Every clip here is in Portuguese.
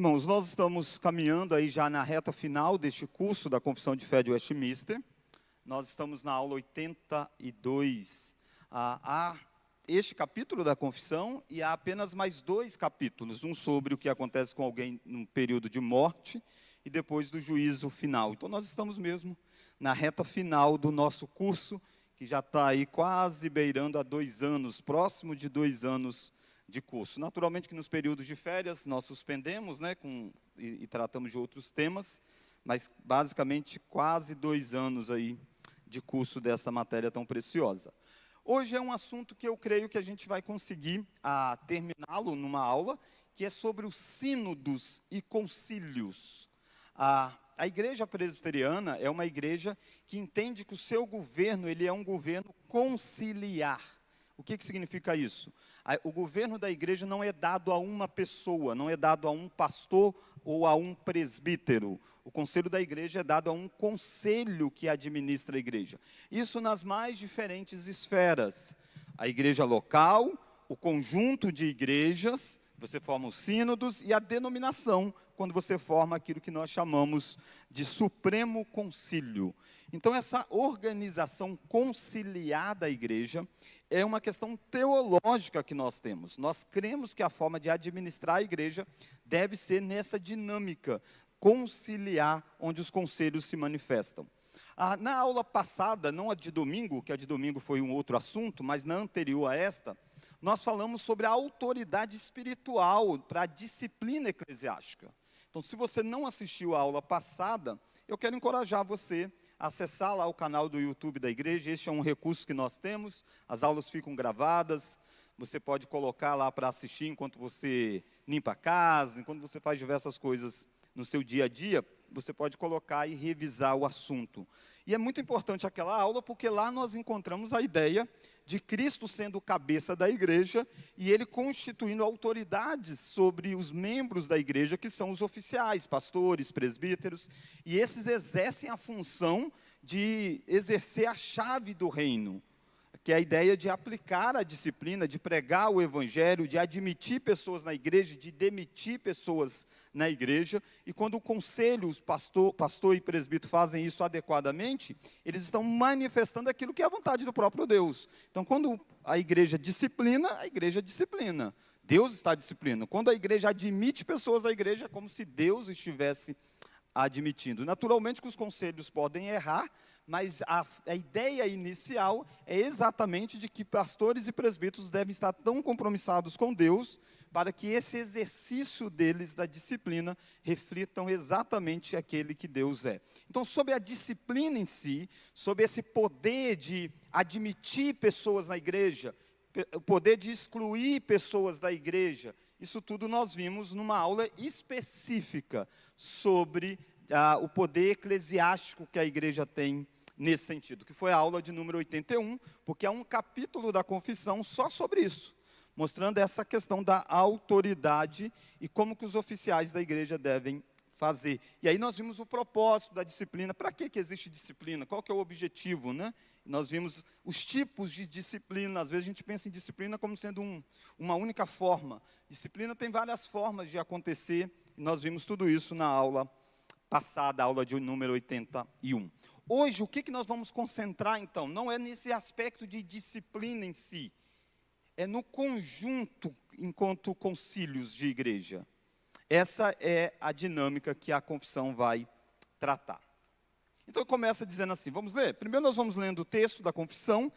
Irmãos, nós estamos caminhando aí já na reta final deste curso da Confissão de Fé de Westminster. Nós estamos na aula 82. Há este capítulo da confissão e há apenas mais 2 capítulos. Um sobre o que acontece com alguém num período de morte e depois do juízo final. Então nós estamos mesmo na reta final do nosso curso, que já está aí quase beirando a 2 anos, próximo de 2 anos de curso. Naturalmente que nos períodos de férias nós suspendemos, né, e tratamos de outros temas, mas basicamente quase 2 anos aí de curso dessa matéria tão preciosa. Hoje é um assunto que eu creio que a gente vai conseguir terminá-lo numa aula, que é sobre os sínodos e concílios. A igreja presbiteriana é uma igreja que entende que o seu governo ele é um governo conciliar. O que significa isso? O governo da igreja não é dado a uma pessoa, não é dado a um pastor ou a um presbítero. O conselho da igreja é dado a um conselho que administra a igreja. Isso nas mais diferentes esferas. A igreja local, o conjunto de igrejas, você forma os sínodos, e a denominação, quando você forma aquilo que nós chamamos de Supremo Concílio. Então, essa organização conciliar da igreja é uma questão teológica que nós temos. Nós cremos que a forma de administrar a igreja deve ser nessa dinâmica conciliar, onde os conselhos se manifestam. Na aula passada, não a de domingo, que a de domingo foi um outro assunto, mas na anterior a esta, nós falamos sobre a autoridade espiritual para a disciplina eclesiástica. Então, se você não assistiu a aula passada, eu quero encorajar você a acessar lá o canal do YouTube da igreja. Este é um recurso que nós temos, as aulas ficam gravadas, você pode colocar lá para assistir enquanto você limpa a casa, enquanto você faz diversas coisas no seu dia a dia, você pode colocar e revisar o assunto. E é muito importante aquela aula, porque lá nós encontramos a ideia de Cristo sendo o cabeça da igreja e Ele constituindo autoridades sobre os membros da igreja, que são os oficiais, pastores, presbíteros, e esses exercem a função de exercer a chave do reino, que é a ideia de aplicar a disciplina, de pregar o evangelho, de admitir pessoas na igreja, de demitir pessoas na igreja. E quando o conselho, os pastor e presbítero fazem isso adequadamente, eles estão manifestando aquilo que é a vontade do próprio Deus. Então, quando a igreja disciplina, a igreja disciplina. Deus está disciplinando. Quando a igreja admite pessoas à igreja, é como se Deus estivesse admitindo. Naturalmente que os conselhos podem errar, mas a ideia inicial é exatamente de que pastores e presbíteros devem estar tão compromissados com Deus, para que esse exercício deles da disciplina reflitam exatamente aquele que Deus é. Então, sobre a disciplina em si, sobre esse poder de admitir pessoas na igreja, o poder de excluir pessoas da igreja, isso tudo nós vimos numa aula específica sobre o poder eclesiástico que a igreja tem nesse sentido, que foi a aula de número 81, porque há um capítulo da confissão só sobre isso, mostrando essa questão da autoridade e como que os oficiais da igreja devem fazer. E aí nós vimos o propósito da disciplina. Para que existe disciplina? Qual que é o objetivo, né? Nós vimos os tipos de disciplina. Às vezes a gente pensa em disciplina como sendo uma única forma. Disciplina tem várias formas de acontecer, e nós vimos tudo isso na aula passada, a aula de número 81. Hoje, o que nós vamos concentrar, então? Não é nesse aspecto de disciplina em si, é no conjunto, enquanto concílios de igreja. Essa é a dinâmica que a confissão vai tratar. Então, começa dizendo assim, vamos ler? Primeiro nós vamos lendo o texto da confissão,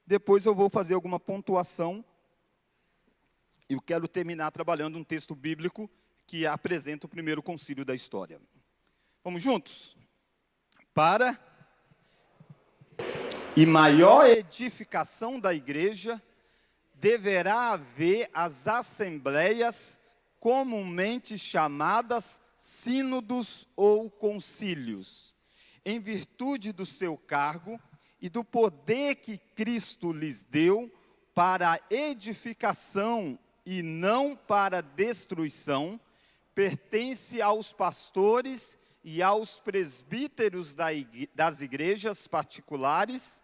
depois eu vou fazer alguma pontuação, e eu quero terminar trabalhando um texto bíblico que apresenta o primeiro concílio da história. Vamos juntos? Para e maior edificação da igreja, deverá haver as assembleias comumente chamadas sínodos ou concílios, em virtude do seu cargo e do poder que Cristo lhes deu para a edificação e não para a destruição, pertence aos pastores e aos presbíteros das igrejas particulares,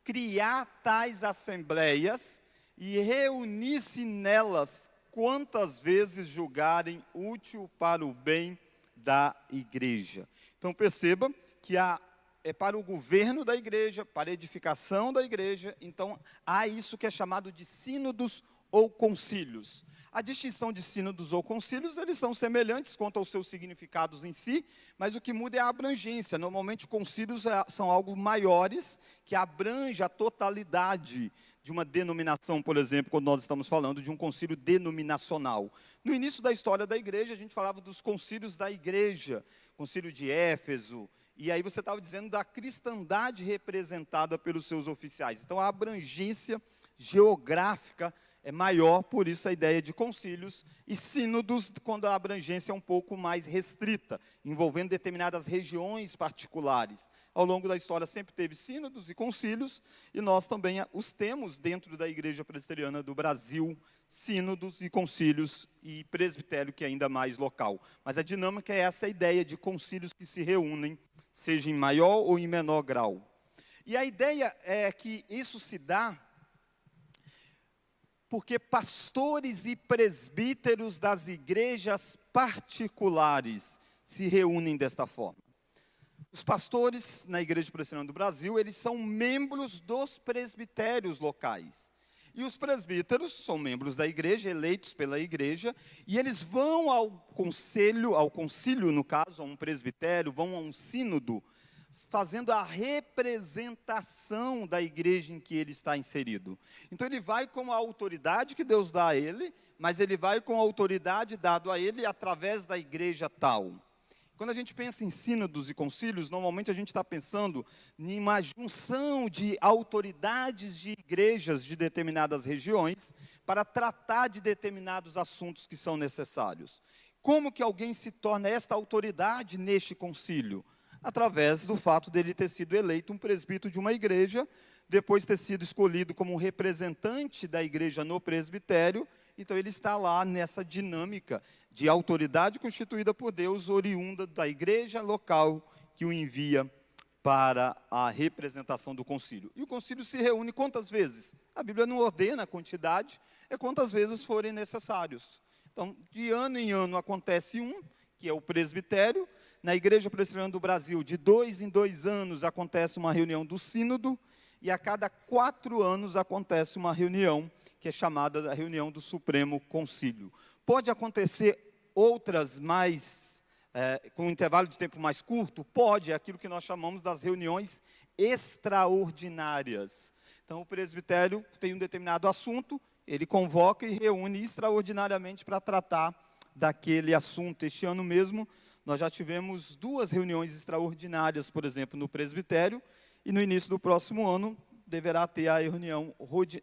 criar tais assembleias e reunir-se nelas quantas vezes julgarem útil para o bem da igreja. Então perceba que é para o governo da igreja, para a edificação da igreja. Então há isso que é chamado de sínodos ou concílios. A distinção de sínodos ou concílios, eles são semelhantes quanto aos seus significados em si, mas o que muda é a abrangência. Normalmente concílios são algo maiores, que abrange a totalidade de uma denominação, por exemplo, quando nós estamos falando de um concílio denominacional. No início da história da igreja, a gente falava dos concílios da igreja, concílio de Éfeso, e aí você estava dizendo da cristandade representada pelos seus oficiais. Então a abrangência geográfica é maior, por isso a ideia de concílios, e sínodos, quando a abrangência é um pouco mais restrita, envolvendo determinadas regiões particulares. Ao longo da história sempre teve sínodos e concílios, e nós também os temos dentro da Igreja Presbiteriana do Brasil, sínodos e concílios, e presbitério, que é ainda mais local. Mas a dinâmica é essa ideia de concílios que se reúnem, seja em maior ou em menor grau. E a ideia é que isso se dá porque pastores e presbíteros das igrejas particulares se reúnem desta forma. Os pastores na Igreja Presbiteriana do Brasil, eles são membros dos presbitérios locais. E os presbíteros são membros da igreja, eleitos pela igreja, e eles vão ao concílio no caso, a um presbitério, vão a um sínodo, fazendo a representação da igreja em que ele está inserido. Então ele vai com a autoridade que Deus dá a ele, mas ele vai com a autoridade dada a ele através da igreja tal. Quando a gente pensa em sínodos e concílios, normalmente a gente está pensando em uma junção de autoridades de igrejas de determinadas regiões para tratar de determinados assuntos que são necessários. Como que alguém se torna esta autoridade neste concílio? Através do fato dele ter sido eleito um presbítero de uma igreja, depois ter sido escolhido como um representante da igreja no presbitério, então ele está lá nessa dinâmica de autoridade constituída por Deus, oriunda da igreja local que o envia para a representação do concílio. E o concílio se reúne quantas vezes? A Bíblia não ordena a quantidade, é quantas vezes forem necessários. Então, de ano em ano acontece um, que é o presbitério. Na Igreja Presbiteriana do Brasil, de 2 em 2 anos, acontece uma reunião do sínodo, e a cada 4 anos acontece uma reunião, que é chamada da reunião do Supremo Concílio. Pode acontecer outras mais, com um intervalo de tempo mais curto? Pode, é aquilo que nós chamamos das reuniões extraordinárias. Então, o presbitério tem um determinado assunto, ele convoca e reúne extraordinariamente para tratar daquele assunto. Este ano mesmo, nós já tivemos 2 reuniões extraordinárias, por exemplo, no presbitério, e no início do próximo ano deverá ter a reunião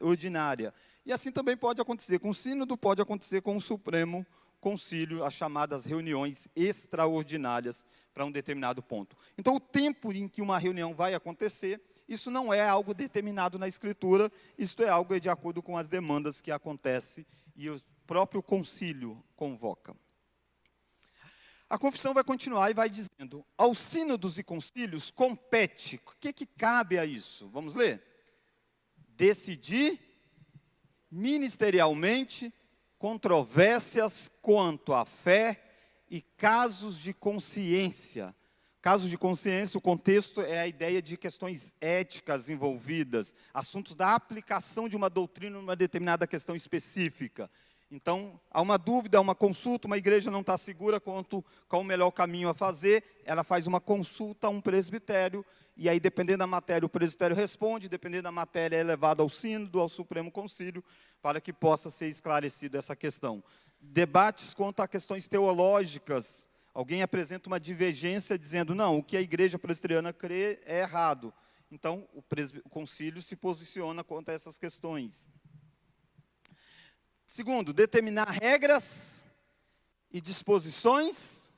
ordinária. E assim também pode acontecer com o sínodo, pode acontecer com o Supremo Concílio, as chamadas reuniões extraordinárias para um determinado ponto. Então, o tempo em que uma reunião vai acontecer, isso não é algo determinado na Escritura, isso é algo de acordo com as demandas que acontecem e o próprio concílio convoca. A confissão vai continuar e vai dizendo, aos sínodos e concílios compete, o que cabe a isso? Vamos ler? Decidir ministerialmente controvérsias quanto à fé e casos de consciência. Casos de consciência, o contexto é a ideia de questões éticas envolvidas, assuntos da aplicação de uma doutrina numa determinada questão específica. Então, há uma dúvida, há uma consulta, uma igreja não está segura quanto qual o melhor caminho a fazer, ela faz uma consulta a um presbitério, e aí, dependendo da matéria, o presbitério responde, dependendo da matéria, é levado ao sínodo, ao Supremo Concílio, para que possa ser esclarecida essa questão. Debates quanto a questões teológicas, alguém apresenta uma divergência dizendo, não, o que a igreja presbiteriana crê é errado. Então, o concílio se posiciona quanto a essas questões. Segundo, determinar regras e disposições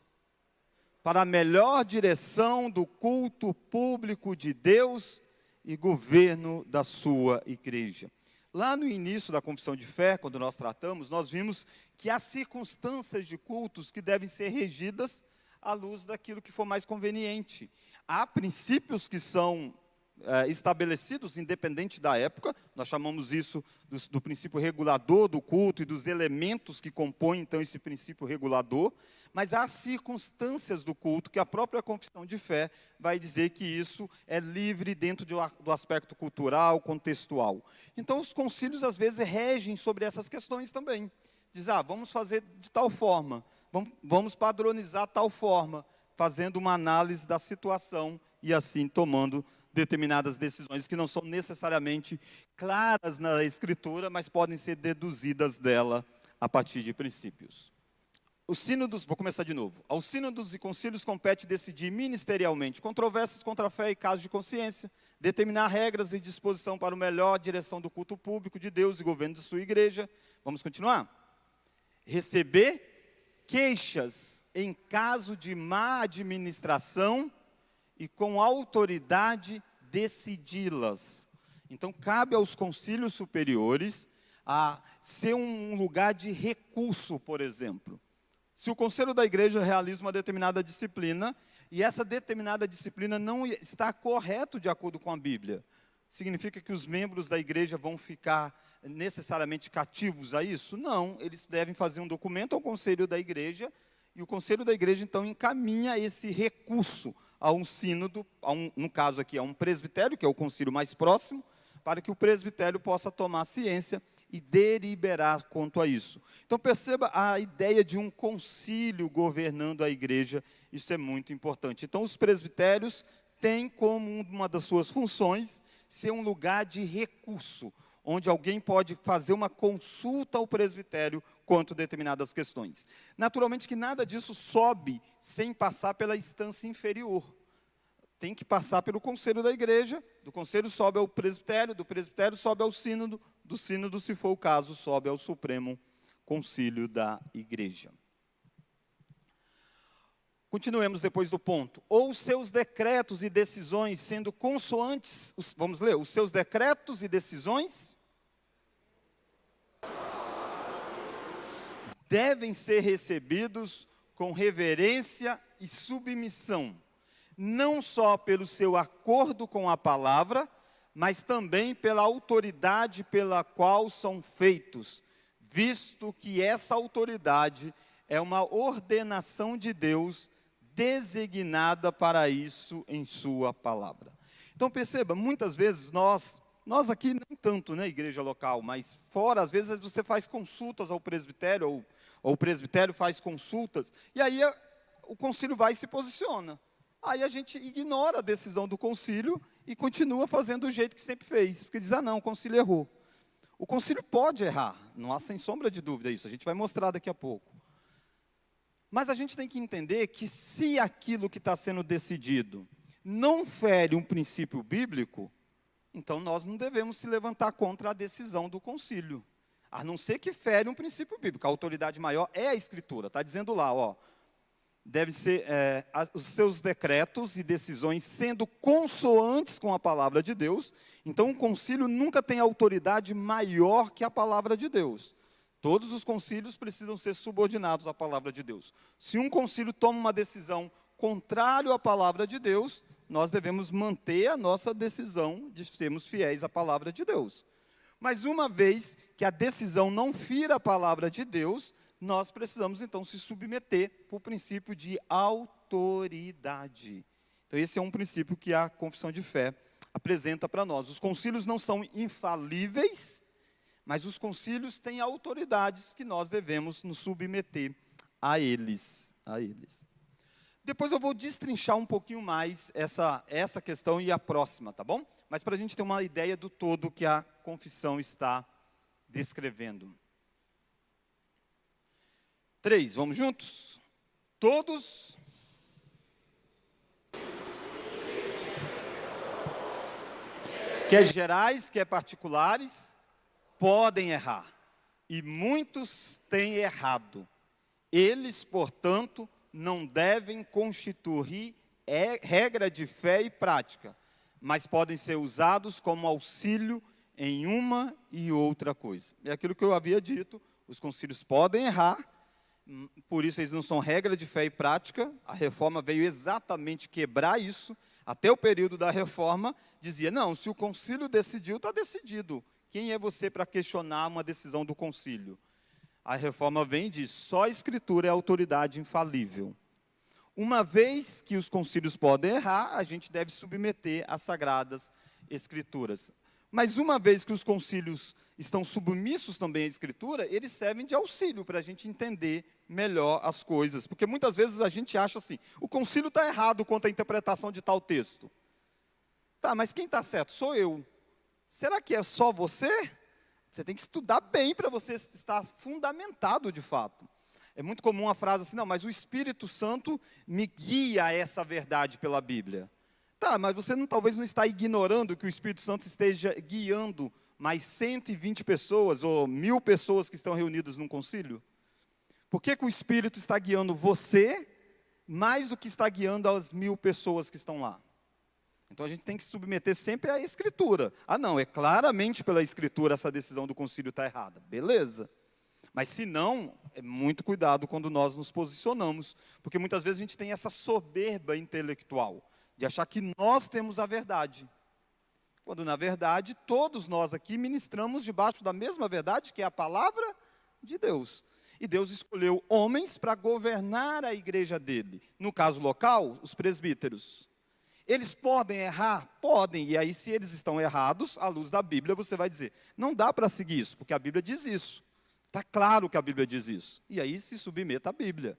para a melhor direção do culto público de Deus e governo da sua igreja. Lá no início da confissão de fé, quando nós tratamos, nós vimos que há circunstâncias de cultos que devem ser regidas à luz daquilo que for mais conveniente. Há princípios que são estabelecidos, independente da época. Nós chamamos isso do princípio regulador do culto e dos elementos que compõem, então, esse princípio regulador. Mas há circunstâncias do culto que a própria confissão de fé vai dizer que isso é livre dentro do aspecto cultural, contextual. Então, os concílios, às vezes, regem sobre essas questões também. Diz, vamos fazer de tal forma, vamos padronizar tal forma, fazendo uma análise da situação e assim tomando determinadas decisões que não são necessariamente claras na Escritura, mas podem ser deduzidas dela a partir de princípios. Os sínodos, vou começar de novo. Aos sínodos e concílios compete decidir ministerialmente controvérsias contra a fé e casos de consciência, determinar regras e disposição para a melhor direção do culto público de Deus e governo de sua igreja. Vamos continuar? Receber queixas em caso de má administração e com autoridade decidi-las. Então, cabe aos concílios superiores a ser um lugar de recurso, por exemplo. Se o conselho da igreja realiza uma determinada disciplina, e essa determinada disciplina não está correta de acordo com a Bíblia, significa que os membros da igreja vão ficar necessariamente cativos a isso? Não, eles devem fazer um documento ao conselho da igreja, e o conselho da igreja, então, encaminha esse recurso a um sínodo, no caso aqui, a um presbitério, que é o concílio mais próximo, para que o presbitério possa tomar ciência e deliberar quanto a isso. Então, perceba a ideia de um concílio governando a igreja, isso é muito importante. Então, os presbitérios têm como uma das suas funções ser um lugar de recurso, onde alguém pode fazer uma consulta ao presbitério quanto a determinadas questões. Naturalmente que nada disso sobe sem passar pela instância inferior. Tem que passar pelo conselho da igreja, do conselho sobe ao presbitério, do presbitério sobe ao sínodo, do sínodo, se for o caso, sobe ao Supremo Concílio da igreja. Continuemos depois do ponto. Ou seus decretos e decisões sendo consoantes, vamos ler, os seus decretos e decisões devem ser recebidos com reverência e submissão, não só pelo seu acordo com a palavra, mas também pela autoridade pela qual são feitos, visto que essa autoridade é uma ordenação de Deus designada para isso em sua palavra. Então perceba, muitas vezes nós aqui nem tanto, né, igreja local, mas fora, às vezes você faz consultas ao presbitério, ou o presbitério faz consultas, e aí o concílio vai e se posiciona. Aí a gente ignora a decisão do concílio e continua fazendo do jeito que sempre fez, porque diz, não, o concílio errou. O concílio pode errar, não há sem sombra de dúvida isso, a gente vai mostrar daqui a pouco. Mas a gente tem que entender que se aquilo que está sendo decidido não fere um princípio bíblico, então nós não devemos se levantar contra a decisão do concílio. A não ser que fere um princípio bíblico. A autoridade maior é a Escritura. Está dizendo lá, deve ser os seus decretos e decisões sendo consoantes com a palavra de Deus. Então, o concílio nunca tem autoridade maior que a palavra de Deus. Todos os concílios precisam ser subordinados à palavra de Deus. Se um concílio toma uma decisão contrária à palavra de Deus, nós devemos manter a nossa decisão de sermos fiéis à palavra de Deus. Mas uma vez que a decisão não fira a palavra de Deus, nós precisamos então se submeter por princípio de autoridade. Então esse é um princípio que a confissão de fé apresenta para nós. Os concílios não são infalíveis, mas os concílios têm autoridades que nós devemos nos submeter a eles. Depois eu vou destrinchar um pouquinho mais essa questão e a próxima, tá bom? Mas para a gente ter uma ideia do todo que a confissão está descrevendo. 3, vamos juntos? Todos. Quer gerais, quer particulares, podem errar. E muitos têm errado. Eles, portanto, não devem constituir regra de fé e prática, mas podem ser usados como auxílio em uma e outra coisa. É aquilo que eu havia dito, os concílios podem errar, por isso eles não são regra de fé e prática, a reforma veio exatamente quebrar isso, Até o período da reforma, dizia, não, se o concílio decidiu, está decidido. Quem é você para questionar uma decisão do concílio? A reforma vem e diz, só a Escritura é a autoridade infalível. Uma vez que os concílios podem errar, a gente deve submeter às sagradas Escrituras. Mas uma vez que os concílios estão submissos também à Escritura, eles servem de auxílio para a gente entender melhor as coisas. Porque muitas vezes a gente acha assim, o concílio está errado quanto à interpretação de tal texto. Tá, mas quem está certo? Sou eu. Será que é só você? Você tem que estudar bem para você estar fundamentado de fato. É muito comum a frase assim, não, mas o Espírito Santo me guia a essa verdade pela Bíblia. Tá, mas você talvez não está ignorando que o Espírito Santo esteja guiando mais 120 pessoas ou 1000 pessoas que estão reunidas num concílio? Por que o Espírito está guiando você mais do que está guiando as 1000 pessoas que estão lá? Então a gente tem que se submeter sempre à Escritura. Ah não, é claramente pela Escritura essa decisão do concílio está errada. Beleza. Mas se não, é muito cuidado quando nós nos posicionamos. Porque muitas vezes a gente tem essa soberba intelectual de achar que nós temos a verdade. Quando, na verdade, todos nós aqui ministramos debaixo da mesma verdade, que é a palavra de Deus. E Deus escolheu homens para governar a igreja dele. No caso local, os presbíteros. Eles podem errar? Podem. E aí, se eles estão errados, à luz da Bíblia, você vai dizer, não dá para seguir isso, porque a Bíblia diz isso. Está claro que a Bíblia diz isso. E aí, se submeta à Bíblia.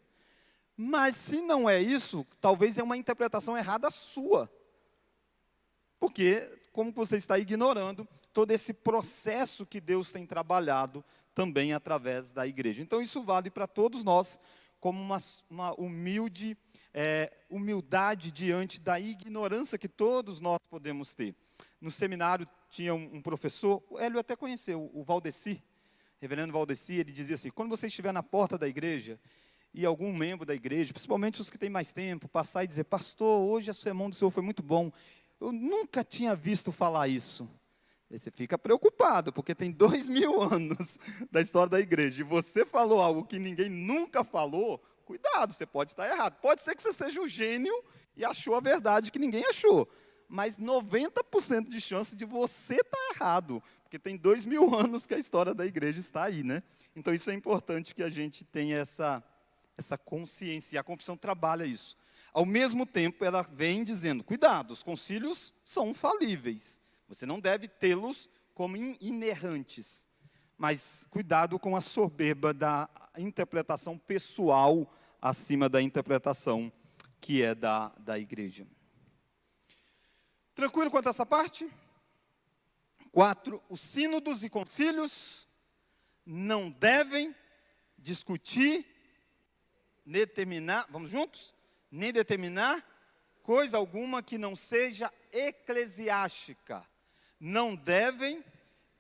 Mas se não é isso, talvez é uma interpretação errada sua. Porque, como você está ignorando todo esse processo que Deus tem trabalhado também através da igreja. Então, isso vale para todos nós, como uma humildade diante da ignorância que todos nós podemos ter. No seminário tinha um professor, o Hélio até conheceu, o Valdeci, reverendo Valdeci, ele dizia assim, quando você estiver na porta da igreja, e algum membro da igreja, principalmente os que têm mais tempo, passar e dizer, pastor, hoje o sermão do senhor foi muito bom, eu nunca tinha visto falar isso. Aí você fica preocupado, porque tem 2000 anos da história da igreja, e você falou algo que ninguém nunca falou, cuidado, você pode estar errado. Pode ser que você seja um gênio e achou a verdade que ninguém achou, mas 90% de chance de você estar errado, porque tem 2000 anos que a história da igreja está aí, né? Então isso é importante que a gente tenha essa consciência, e a confissão trabalha isso. Ao mesmo tempo, ela vem dizendo, cuidado, os concílios são falíveis, você não deve tê-los como inerrantes, mas cuidado com a soberba da interpretação pessoal acima da interpretação que é da igreja. Tranquilo quanto a essa parte? 4, os sínodos e concílios não devem discutir, determinar, vamos juntos? Nem determinar coisa alguma que não seja eclesiástica. Não devem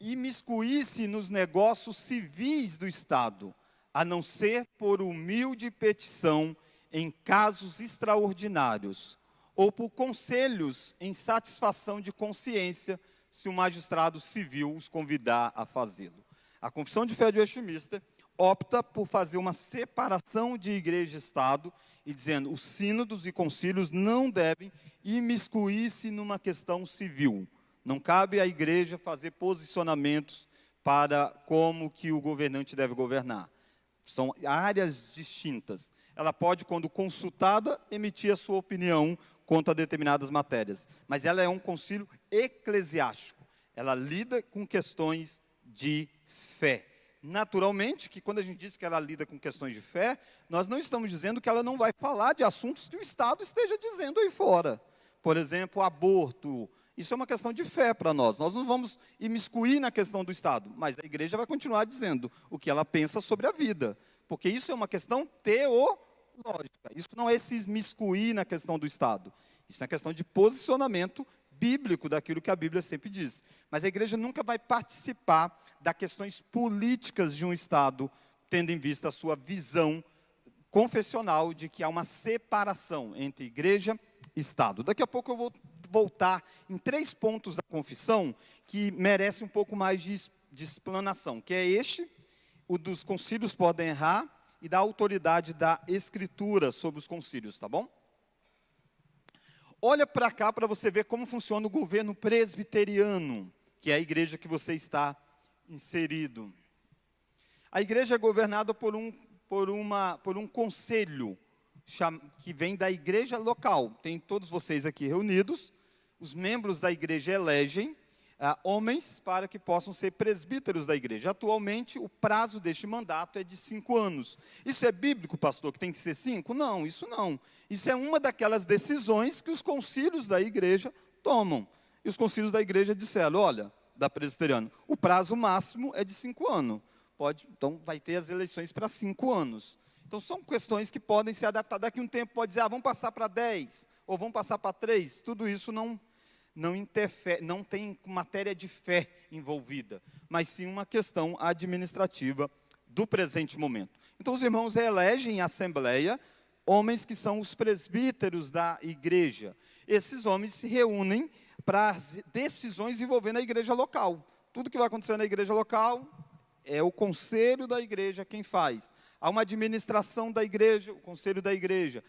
imiscuir-se nos negócios civis do Estado, a não ser por humilde petição em casos extraordinários, ou por conselhos em satisfação de consciência, se o magistrado civil os convidar a fazê-lo. A Confissão de Fé de Westminster opta por fazer uma separação de igreja e Estado, e dizendo, os sínodos e concílios não devem imiscuir-se numa questão civil. Não cabe à igreja fazer posicionamentos para como que o governante deve governar. São áreas distintas. Ela pode, quando consultada, emitir a sua opinião quanto a determinadas matérias. Mas ela é um concílio eclesiástico. Ela lida com questões de fé. Naturalmente, que quando a gente diz que ela lida com questões de fé, nós não estamos dizendo que ela não vai falar de assuntos que o Estado esteja dizendo aí fora. Por exemplo, aborto. Isso é uma questão de fé para nós. Nós não vamos imiscuir na questão do Estado, mas a igreja vai continuar dizendo o que ela pensa sobre a vida. Porque isso é uma questão teológica. Isso não é se imiscuir na questão do Estado. Isso é uma questão de posicionamento bíblico daquilo que a Bíblia sempre diz. Mas a igreja nunca vai participar das questões políticas de um Estado, tendo em vista a sua visão confessional de que há uma separação entre igreja e Estado. Daqui a pouco eu vou voltar em 3 pontos da confissão que merecem um pouco mais de explanação, que é o dos concílios podem errar e da autoridade da Escritura sobre os concílios, tá bom? Olha para cá para você ver como funciona o governo presbiteriano, que é a igreja que você está inserido. A igreja é governada por um conselho que vem da igreja local. Tem todos vocês aqui reunidos. Os membros da igreja elegem homens para que possam ser presbíteros da igreja. Atualmente, o prazo deste mandato é de 5 anos. Isso é bíblico, pastor, que tem que ser 5? Não, isso não. Isso é uma daquelas decisões que os concílios da igreja tomam. E os concílios da igreja disseram, olha, da presbiteriana, o prazo máximo é de 5 anos. Então, vai ter as eleições para 5 anos. Então, são questões que podem ser adaptadas. Daqui a um tempo pode dizer, vamos passar para 10, ou vamos passar para 3. Tudo isso não interfere, não tem matéria de fé envolvida, mas sim uma questão administrativa do presente momento. Então, os irmãos elegem em assembleia homens que são os presbíteros da igreja. Esses homens se reúnem para decisões envolvendo a igreja local. Tudo que vai acontecer na igreja local é o conselho da igreja quem faz. Há uma administração da igreja, o conselho da igreja.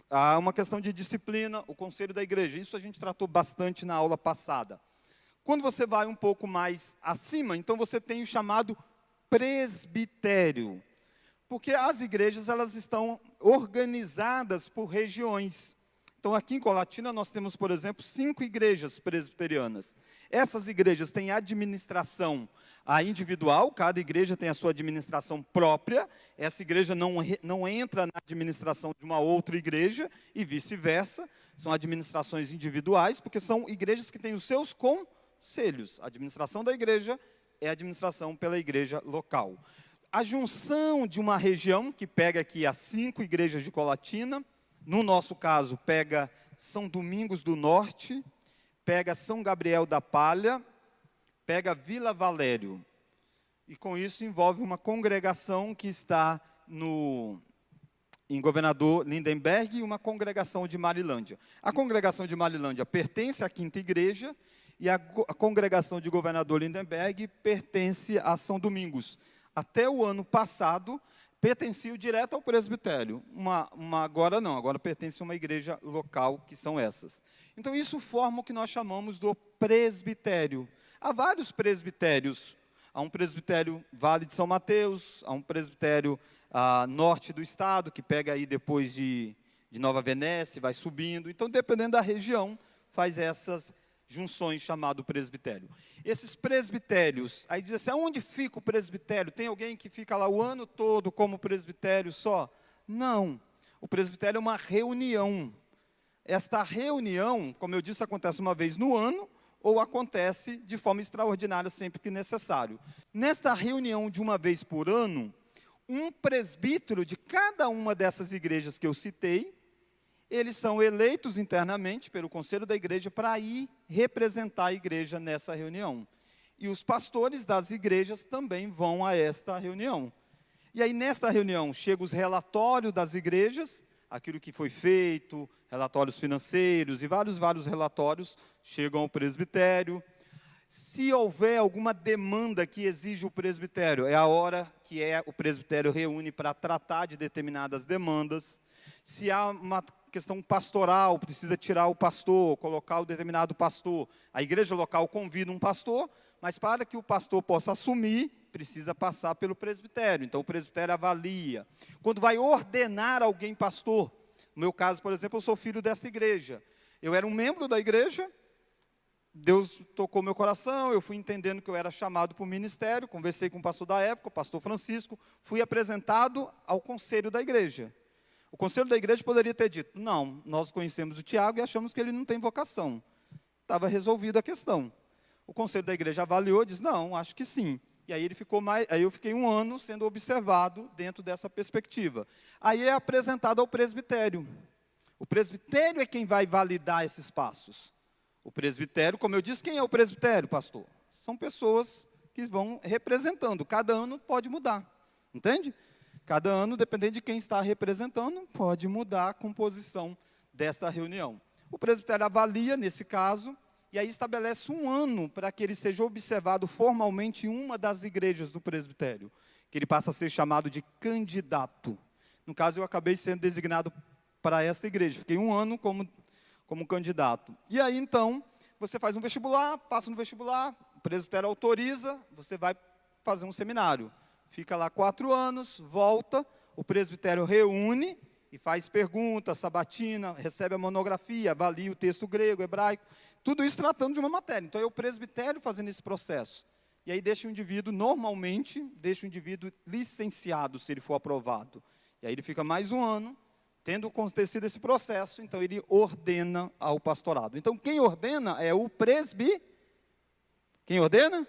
Há uma questão de disciplina, o conselho da igreja. Isso a gente tratou bastante na aula passada. Quando você vai um pouco mais acima, então você tem o chamado presbitério. Porque as igrejas, elas estão organizadas por regiões. Então, aqui em Colatina, nós temos, por exemplo, 5 igrejas presbiterianas. Essas igrejas têm administração individual, cada igreja tem a sua administração própria. Essa igreja não entra na administração de uma outra igreja e vice-versa. São administrações individuais, porque são igrejas que têm os seus conselhos. A administração da igreja é a administração pela igreja local. A junção de uma região, que pega aqui as 5 igrejas de Colatina, no nosso caso, pega São Domingos do Norte, pega São Gabriel da Palha, pega Vila Valério. E com isso envolve uma congregação que está em Governador Lindenberg e uma congregação de Marilândia. A congregação de Marilândia pertence à 5ª igreja e a congregação de Governador Lindenberg pertence a São Domingos. Até o ano passado, pertenciam direto ao presbitério. Agora não, agora pertence a uma igreja local, que são essas. Então, isso forma o que nós chamamos do presbitério. Há vários presbitérios. Há um presbitério Vale de São Mateus, há um presbitério norte do estado, que pega aí depois de Nova Venécia, vai subindo. Então, dependendo da região, faz essas junções chamado presbitério. Esses presbitérios, aí diz assim, aonde fica o presbitério? Tem alguém que fica lá o ano todo como presbitério só? Não, o presbitério é uma reunião. Esta reunião, como eu disse, acontece uma vez no ano, ou acontece de forma extraordinária sempre que necessário. Nesta reunião de uma vez por ano, um presbítero de cada uma dessas igrejas que eu citei, eles são eleitos internamente pelo conselho da igreja para ir representar a igreja nessa reunião. E os pastores das igrejas também vão a esta reunião. E aí, nesta reunião, chegam os relatórios das igrejas, aquilo que foi feito, relatórios financeiros e vários relatórios chegam ao presbitério. Se houver alguma demanda que exige o presbitério, é a hora que o presbitério reúne para tratar de determinadas demandas. Se há uma questão pastoral, precisa tirar o pastor, colocar o determinado pastor, a igreja local convida um pastor, mas para que o pastor possa assumir, precisa passar pelo presbitério. Então, o presbitério avalia. Quando vai ordenar alguém pastor, no meu caso, por exemplo, eu sou filho dessa igreja. Eu era um membro da igreja, Deus tocou meu coração, eu fui entendendo que eu era chamado para o ministério, conversei com o pastor da época, o pastor Francisco, fui apresentado ao conselho da igreja. O conselho da igreja poderia ter dito, não, nós conhecemos o Tiago e achamos que ele não tem vocação. Estava resolvida a questão. O conselho da igreja avaliou, disse, não, acho que sim. E aí aí eu fiquei 1 ano sendo observado dentro dessa perspectiva. Aí é apresentado ao presbitério. O presbitério é quem vai validar esses passos. O presbitério, como eu disse, quem é o presbitério, pastor? São pessoas que vão representando. Cada ano pode mudar. Entende? Cada ano, dependendo de quem está representando, pode mudar a composição desta reunião. O presbitério avalia, nesse caso, e aí estabelece 1 ano para que ele seja observado formalmente em uma das igrejas do presbitério, que ele passa a ser chamado de candidato. No caso, eu acabei sendo designado para esta igreja. Fiquei 1 ano como como candidato. E aí, então, você faz um vestibular, passa no vestibular, o presbitério autoriza, você vai fazer um seminário. Fica lá 4 anos, volta, o presbitério reúne e faz perguntas, sabatina, recebe a monografia, avalia o texto grego, hebraico, tudo isso tratando de uma matéria. Então, é o presbitério fazendo esse processo. E aí deixa o indivíduo, normalmente, deixa o indivíduo licenciado, se ele for aprovado. E aí ele fica mais um ano, tendo acontecido esse processo, então ele ordena ao pastorado. Então, quem ordena é o Quem ordena?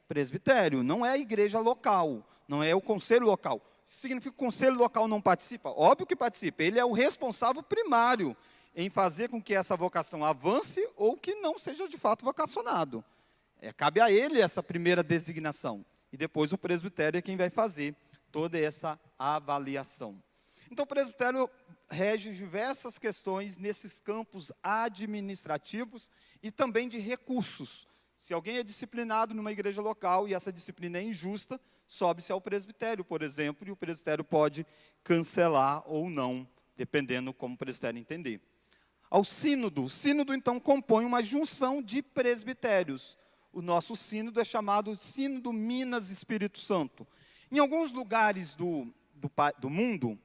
Presbitério, não é a igreja local, não é o conselho local. Significa que o conselho local não participa? Óbvio que participa, ele é o responsável primário em fazer com que essa vocação avance ou que não seja de fato vocacionado. Cabe a ele essa primeira designação. E depois o presbitério é quem vai fazer toda essa avaliação. Então o presbitério rege diversas questões nesses campos administrativos e também de recursos. Se alguém é disciplinado numa igreja local e essa disciplina é injusta, sobe-se ao presbitério, por exemplo, e o presbitério pode cancelar ou não, dependendo como o presbitério entender. Ao sínodo, o sínodo então compõe uma junção de presbitérios. O nosso sínodo é chamado Sínodo Minas Espírito Santo. Em alguns lugares do mundo,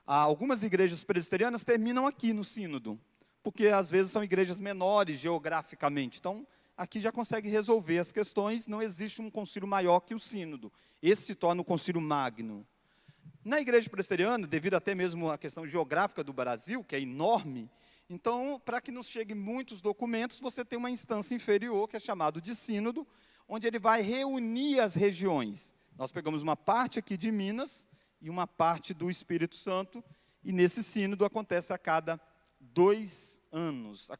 algumas igrejas presbiterianas terminam aqui no sínodo, porque às vezes são igrejas menores geograficamente. Então, aqui já consegue resolver as questões, não existe um concílio maior que o sínodo. Esse se torna o concílio magno. Na igreja presbiteriana, devido até mesmo à questão geográfica do Brasil, que é enorme, então, para que não cheguem muitos documentos, você tem uma instância inferior, que é chamado de sínodo, onde ele vai reunir as regiões. Nós pegamos uma parte aqui de Minas e uma parte do Espírito Santo, e nesse sínodo acontece a cada 2 anos.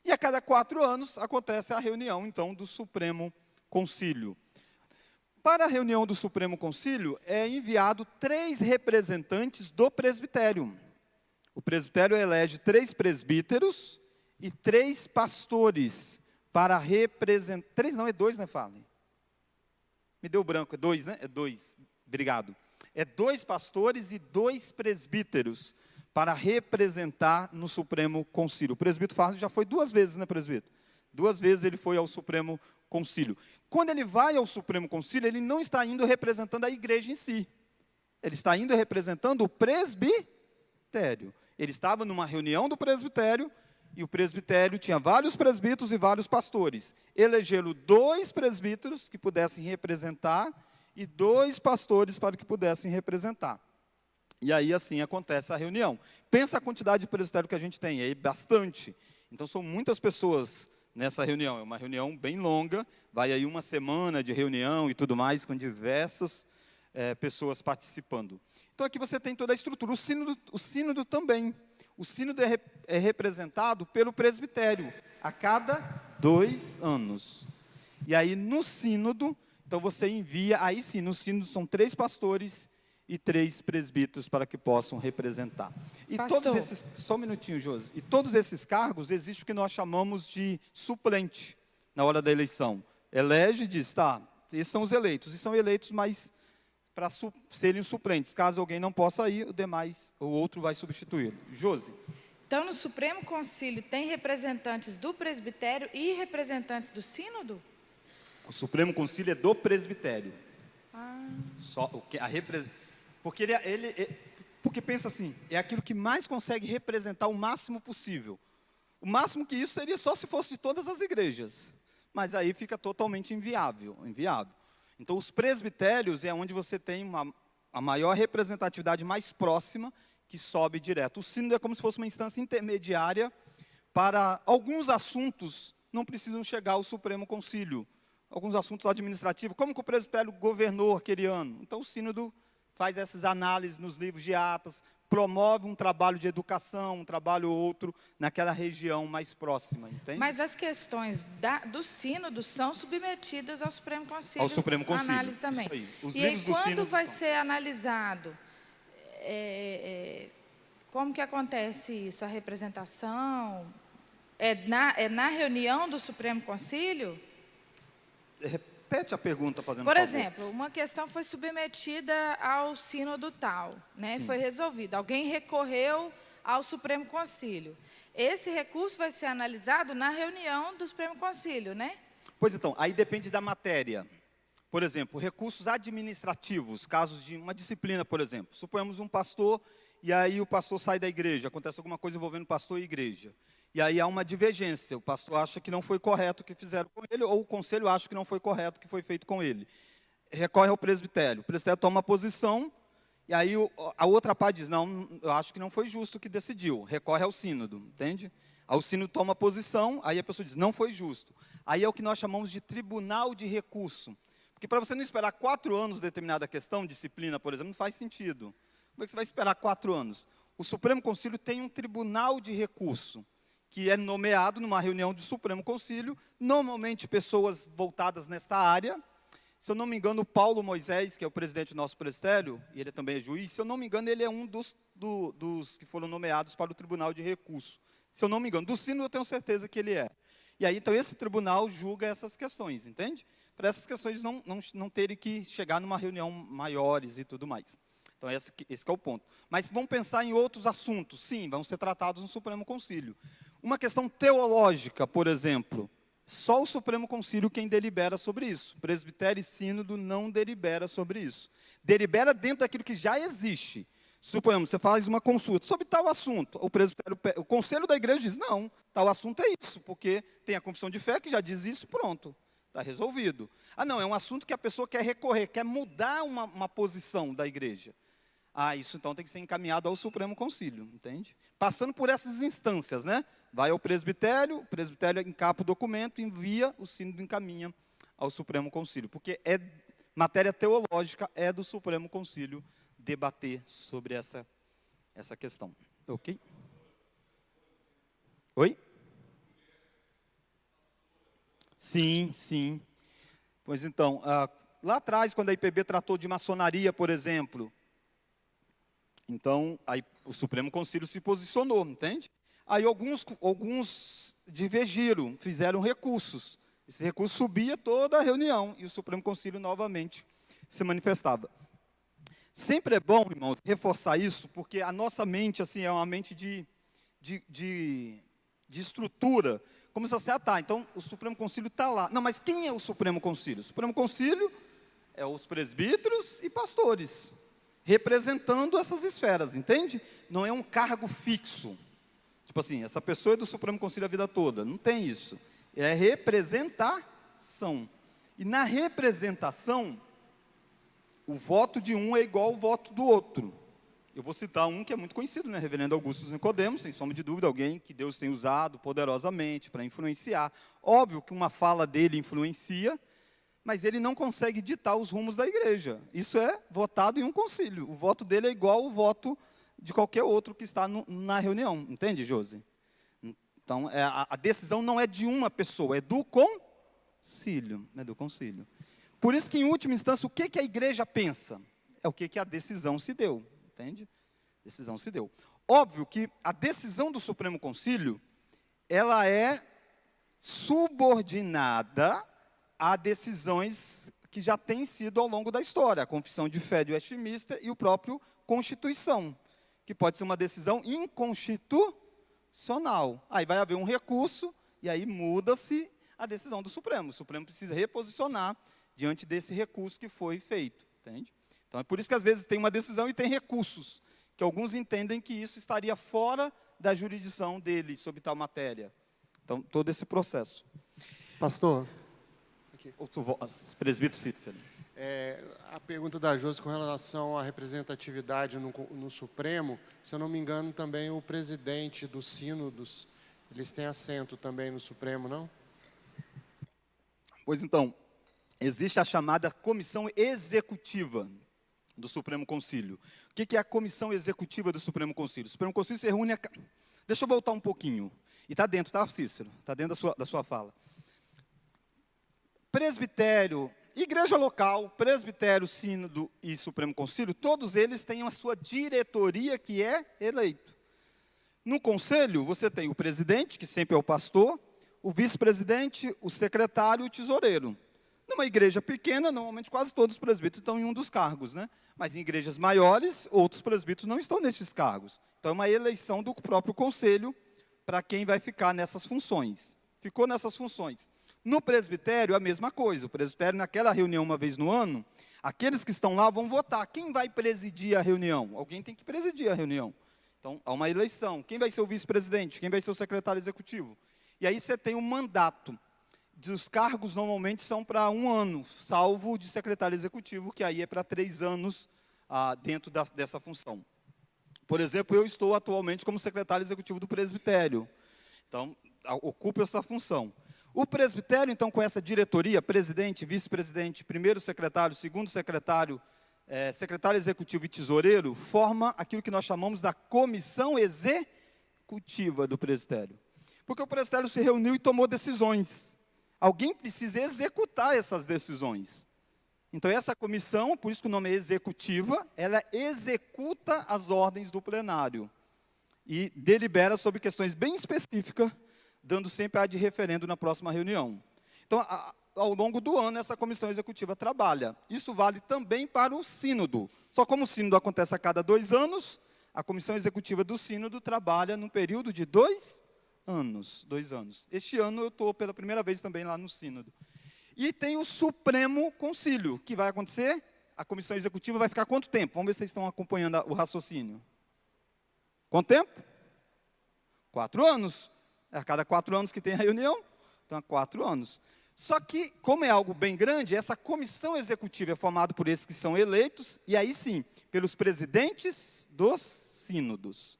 E a cada 4 anos acontece a reunião, então, do Supremo Concílio. Para a reunião do Supremo Concílio, é enviado 3 representantes do presbitério. O presbitério elege 3 presbíteros e 3 pastores para representar... 3 não, é 2, né, Fale? Me deu branco, é 2, né? É 2, obrigado. É 2 pastores e 2 presbíteros para representar no Supremo Concílio. O presbítero Farley já foi 2 vezes, né, presbítero? 2 vezes ele foi ao Supremo Concílio. Quando ele vai ao Supremo Concílio, ele não está indo representando a igreja em si. Ele está indo representando o presbitério. Ele estava numa reunião do presbitério, e o presbitério tinha vários presbíteros e vários pastores. Elegeram 2 presbíteros que pudessem representar, e 2 pastores para que pudessem representar. E aí, assim, acontece a reunião. Pensa a quantidade de presbitério que a gente tem, é bastante. Então, são muitas pessoas nessa reunião. É uma reunião bem longa, vai aí 1 semana de reunião e tudo mais, com diversas pessoas participando. Então, aqui você tem toda a estrutura. O sínodo também. O sínodo é representado pelo presbitério, a cada 2 anos. E aí, no sínodo, então você envia, aí sim, no sínodo são 3 pastores e 3 presbíteros para que possam representar. E Pastor. todos esses, só um minutinho, Josi. E todos esses cargos, existe o que nós chamamos de suplente, na hora da eleição. Elege e diz, tá, esses são os eleitos, e são eleitos, mas para serem suplentes. Caso alguém não possa ir, o outro vai substituí-lo. Josi. Então, no Supremo Concílio, tem representantes do presbitério e representantes do sínodo? O Supremo Concílio é do presbitério. Porque porque pensa assim, é aquilo que mais consegue representar o máximo possível. O máximo que isso seria só se fosse de todas as igrejas. Mas aí fica totalmente inviável. Então, os presbitérios é onde você tem a maior representatividade mais próxima, que sobe direto. O sínodo é como se fosse uma instância intermediária para alguns assuntos, não precisam chegar ao Supremo Concílio. Alguns assuntos administrativos, como que o presbitério governou aquele ano. Então, o sínodo faz essas análises nos livros de atas, promove um trabalho de educação, um trabalho ou outro, naquela região mais próxima, entende? Mas as questões do sínodo são submetidas ao Supremo Concílio. Ao Supremo Concílio, Análise também. isso aí. Os E aí, livros do quando sínodo vai são. ser analisado, como que acontece isso? A representação? É na reunião do Supremo Concílio? Repete a pergunta, fazendo Por favor. exemplo, uma questão foi submetida ao sínodo tal, né? Foi resolvido. Alguém recorreu ao Supremo Concílio. Esse recurso vai ser analisado na reunião do Supremo Concílio, né? Pois então, aí depende da matéria. Por exemplo, recursos administrativos, casos de uma disciplina, por exemplo. Suponhamos um pastor, e aí o pastor sai da igreja, acontece alguma coisa envolvendo pastor e igreja. E aí há uma divergência, o pastor acha que não foi correto o que fizeram com ele, ou o conselho acha que não foi correto o que foi feito com ele. Recorre ao presbitério. O presbitério toma posição, e aí a outra parte diz, não, eu acho que não foi justo o que decidiu. Recorre ao sínodo, entende? Aí o sínodo toma posição, aí a pessoa diz, não foi justo. Aí é o que nós chamamos de tribunal de recurso. Porque para você não esperar 4 anos determinada questão, disciplina, por exemplo, não faz sentido. Como é que você vai esperar 4 anos? O Supremo Concílio tem um tribunal de recurso, que é nomeado numa reunião do Supremo Concílio, normalmente pessoas voltadas nesta área. Se eu não me engano, o Paulo Moisés, que é o presidente do nosso presbitério, e ele também é juiz, se eu não me engano, ele é um dos que foram nomeados para o tribunal de recurso. Se eu não me engano, do sínodo eu tenho certeza que ele é. E aí, então, esse tribunal julga essas questões, entende? Para essas questões não terem que chegar numa reunião maiores e tudo mais. Então, esse que é o ponto. Mas vamos pensar em outros assuntos. Sim, vão ser tratados no Supremo Concílio. Uma questão teológica, por exemplo, só o Supremo Concílio quem delibera sobre isso. Presbitério e sínodo não delibera sobre isso. Delibera dentro daquilo que já existe. Suponhamos, você faz uma consulta sobre tal assunto. O conselho da igreja diz, não, tal assunto é isso, porque tem a confissão de fé que já diz isso, pronto. Está resolvido. Ah, não, é um assunto que a pessoa quer recorrer, quer mudar uma posição da igreja. Ah, isso então tem que ser encaminhado ao Supremo Concílio, entende? Passando por essas instâncias, né? Vai ao presbitério, o presbitério encapa o documento, envia, o sínodo encaminha ao Supremo Concílio. Porque matéria teológica, é do Supremo Concílio debater sobre essa questão. Ok? Oi? Sim, sim. Pois então, lá atrás, quando a IPB tratou de maçonaria, por exemplo, então, aí o Supremo Concílio se posicionou, entende? Aí alguns divergiram, fizeram recursos. Esse recurso subia toda a reunião, e o Supremo Concílio novamente se manifestava. Sempre é bom, irmãos, reforçar isso, porque a nossa mente, assim, é uma mente de estrutura. Como se você, então o Supremo Concílio está lá. Não, mas quem é o Supremo Concílio? O Supremo Concílio é os presbíteros e pastores, representando essas esferas, entende? Não é um cargo fixo. Tipo assim, essa pessoa é do Supremo Concílio a vida toda. Não tem isso. É representação. E na representação, o voto de um é igual ao voto do outro. Eu vou citar um que é muito conhecido, né? Reverendo Augusto Nicodemos, sem sombra de dúvida, alguém que Deus tem usado poderosamente para influenciar. Óbvio que uma fala dele influencia, mas ele não consegue ditar os rumos da igreja. Isso é votado em um concílio. O voto dele é igual ao voto de qualquer outro que está na reunião. Entende, Josi? Então, a decisão não é de uma pessoa, é do concílio. É do concílio. Por isso que, em última instância, o que a igreja pensa? É o que a decisão se deu. Entende? Decisão se deu. Óbvio que a decisão do Supremo Concílio, ela é subordinada a decisões que já têm sido ao longo da história. A Confissão de Fé de Westminster e o próprio Constituição, que pode ser uma decisão inconstitucional. Aí vai haver um recurso, e aí muda-se a decisão do Supremo. O Supremo precisa reposicionar diante desse recurso que foi feito. Entende? Então, é por isso que às vezes tem uma decisão e tem recursos, que alguns entendem que isso estaria fora da jurisdição dele sobre tal matéria. Então, todo esse processo. Pastor. Aqui. Os presbíteros Cícero. A pergunta da Josi com relação à representatividade no Supremo, se eu não me engano, também o presidente dos sínodos, eles têm assento também no Supremo, não? Pois então, existe a chamada comissão executiva do Supremo Concílio. O que é a comissão executiva do Supremo Concílio? O Supremo Concílio se reúne... Deixa eu voltar um pouquinho. E está dentro, tá, Cícero? Está dentro da sua fala. Presbitério, igreja local, presbitério, sínodo e Supremo Concílio, todos eles têm a sua diretoria que é eleito. No conselho, você tem o presidente, que sempre é o pastor, o vice-presidente, o secretário e o tesoureiro. Numa igreja pequena, normalmente quase todos os presbíteros estão em um dos cargos, né? Mas em igrejas maiores, outros presbíteros não estão nesses cargos. Então é uma eleição do próprio conselho para quem vai ficar nessas funções. Ficou nessas funções. No presbitério, a mesma coisa. O presbitério, naquela reunião uma vez no ano, aqueles que estão lá vão votar. Quem vai presidir a reunião? Alguém tem que presidir a reunião. Então, há uma eleição. Quem vai ser o vice-presidente? Quem vai ser o secretário executivo? E aí você tem um mandato. Os cargos normalmente são para 1 ano, salvo o de secretário executivo, que aí é para 3 anos dentro dessa função. Por exemplo, eu estou atualmente como secretário executivo do presbitério. Então, ocupo essa função. O presbitério, então, com essa diretoria, presidente, vice-presidente, primeiro secretário, segundo secretário, secretário executivo e tesoureiro, forma aquilo que nós chamamos da comissão executiva do presbitério. Porque o presbitério se reuniu e tomou decisões. Alguém precisa executar essas decisões. Então, essa comissão, por isso que o nome é executiva, ela executa as ordens do plenário e delibera sobre questões bem específicas, dando sempre a de referendo na próxima reunião. Então, ao longo do ano, essa comissão executiva trabalha. Isso vale também para o sínodo. Só como o sínodo acontece a cada 2 anos, a comissão executiva do sínodo trabalha num período de 2 anos. 2 anos. Este ano eu estou pela primeira vez também lá no sínodo. E tem o Supremo Concílio, que vai acontecer, a comissão executiva vai ficar quanto tempo? Vamos ver se vocês estão acompanhando o raciocínio. Quanto tempo? 4 anos. É a cada 4 anos que tem a reunião, então 4 anos. Só que, como é algo bem grande, essa comissão executiva é formada por esses que são eleitos, e aí sim, pelos presidentes dos sínodos.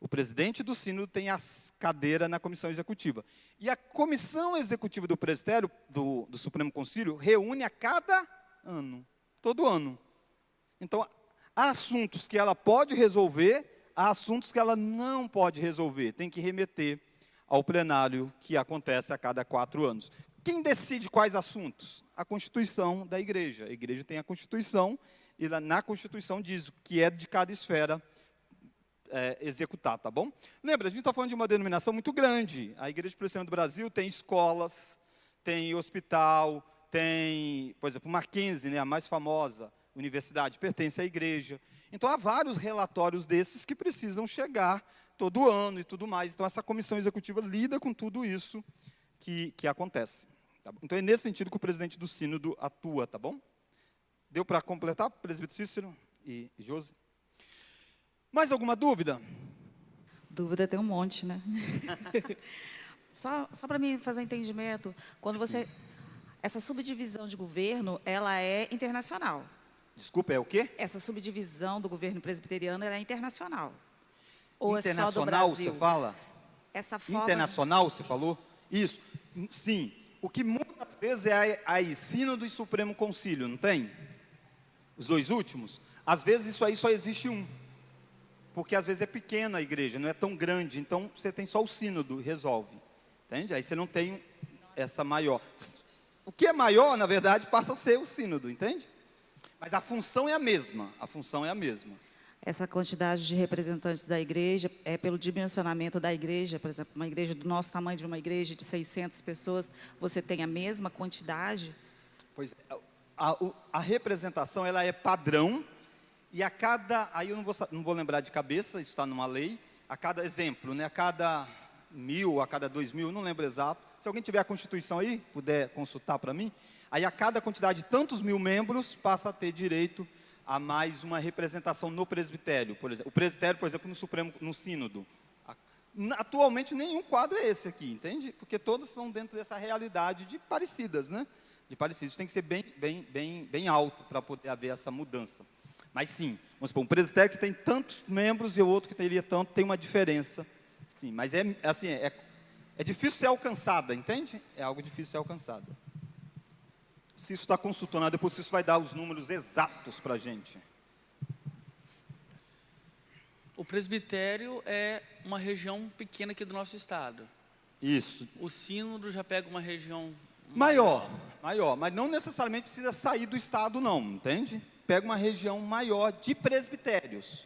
O presidente do sínodo tem a cadeira na comissão executiva. E a comissão executiva do presbitério, do Supremo Concílio, reúne a cada ano, todo ano. Então, há assuntos que ela pode resolver, há assuntos que ela não pode resolver. Tem que remeter ao plenário que acontece a cada 4 anos. Quem decide quais assuntos? A Constituição da igreja. A igreja tem a Constituição, e na Constituição diz o que é de cada esfera executar, tá bom? Lembra, a gente está falando de uma denominação muito grande. A Igreja Presbiteriana do Brasil tem escolas, tem hospital, tem, por exemplo, Mackenzie, né, a mais famosa universidade, pertence à igreja. Então, há vários relatórios desses que precisam chegar todo ano e tudo mais. Então, essa comissão executiva lida com tudo isso que acontece. Tá bom? Então, é nesse sentido que o presidente do sínodo atua, tá bom? Deu para completar, presbítero Cícero e Josi? Mais alguma dúvida? Dúvida tem um monte, né? Só para mim fazer um entendimento, quando você... Essa subdivisão de governo, ela é internacional. Desculpa, é o quê? Essa subdivisão do governo presbiteriano, ela é internacional. Ou internacional, é só do Brasil? você fala? Essa forma internacional, você falou? Isso. Sim. O que muitas vezes é a sínodo e Supremo Concílio, não tem? Os 2 últimos? Às vezes isso aí só existe um. Porque às vezes é pequena a igreja, não é tão grande. Então, você tem só o sínodo, resolve. Entende? Aí você não tem essa maior. O que é maior, na verdade, passa a ser o sínodo, entende? Mas a função é a mesma. A função é a mesma. Essa quantidade de representantes da igreja é pelo dimensionamento da igreja. Por exemplo, uma igreja do nosso tamanho, de uma igreja de 600 pessoas, você tem a mesma quantidade? Pois a representação, ela é padrão. E a cada, aí eu não vou lembrar de cabeça, isso está numa lei, a cada exemplo, né, a cada 1.000, a cada 2.000, não lembro exato. Se alguém tiver a Constituição aí, puder consultar para mim, aí a cada quantidade de tantos 1.000 membros passa a ter direito a mais uma representação no presbitério. Por exemplo, o presbitério, por exemplo, no Supremo, no sínodo. Atualmente nenhum quadro é esse aqui, entende? Porque todos estão dentro dessa realidade de parecidas, né? De parecidos. Tem que ser bem alto para poder haver essa mudança. Mas sim, vamos supor, um presbitério que tem tantos membros e o outro que teria tanto, tem uma diferença. Sim, mas é difícil ser alcançada, entende? É algo difícil ser alcançada. Se isso está consultando, depois isso vai dar os números exatos para a gente. O presbitério é uma região pequena aqui do nosso estado. Isso. O sínodo já pega uma região maior, mas não necessariamente precisa sair do estado não, entende? Pega uma região maior de presbitérios.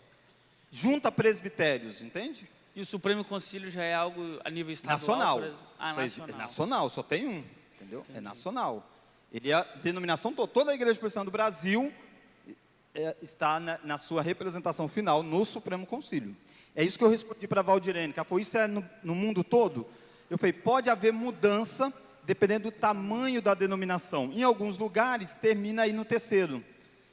Junta presbitérios, entende? E o Supremo Concílio já é algo a nível estadual? Nacional. Nacional. Nacional, só tem um, entendeu? Entendi. É nacional. Ele é a denominação toda a Igreja Presbiteriana do Brasil está na sua representação final no Supremo Concílio. É isso que eu respondi para a Valdirene, que ela falou, isso é no mundo todo? Eu falei, pode haver mudança dependendo do tamanho da denominação. Em alguns lugares termina aí no terceiro,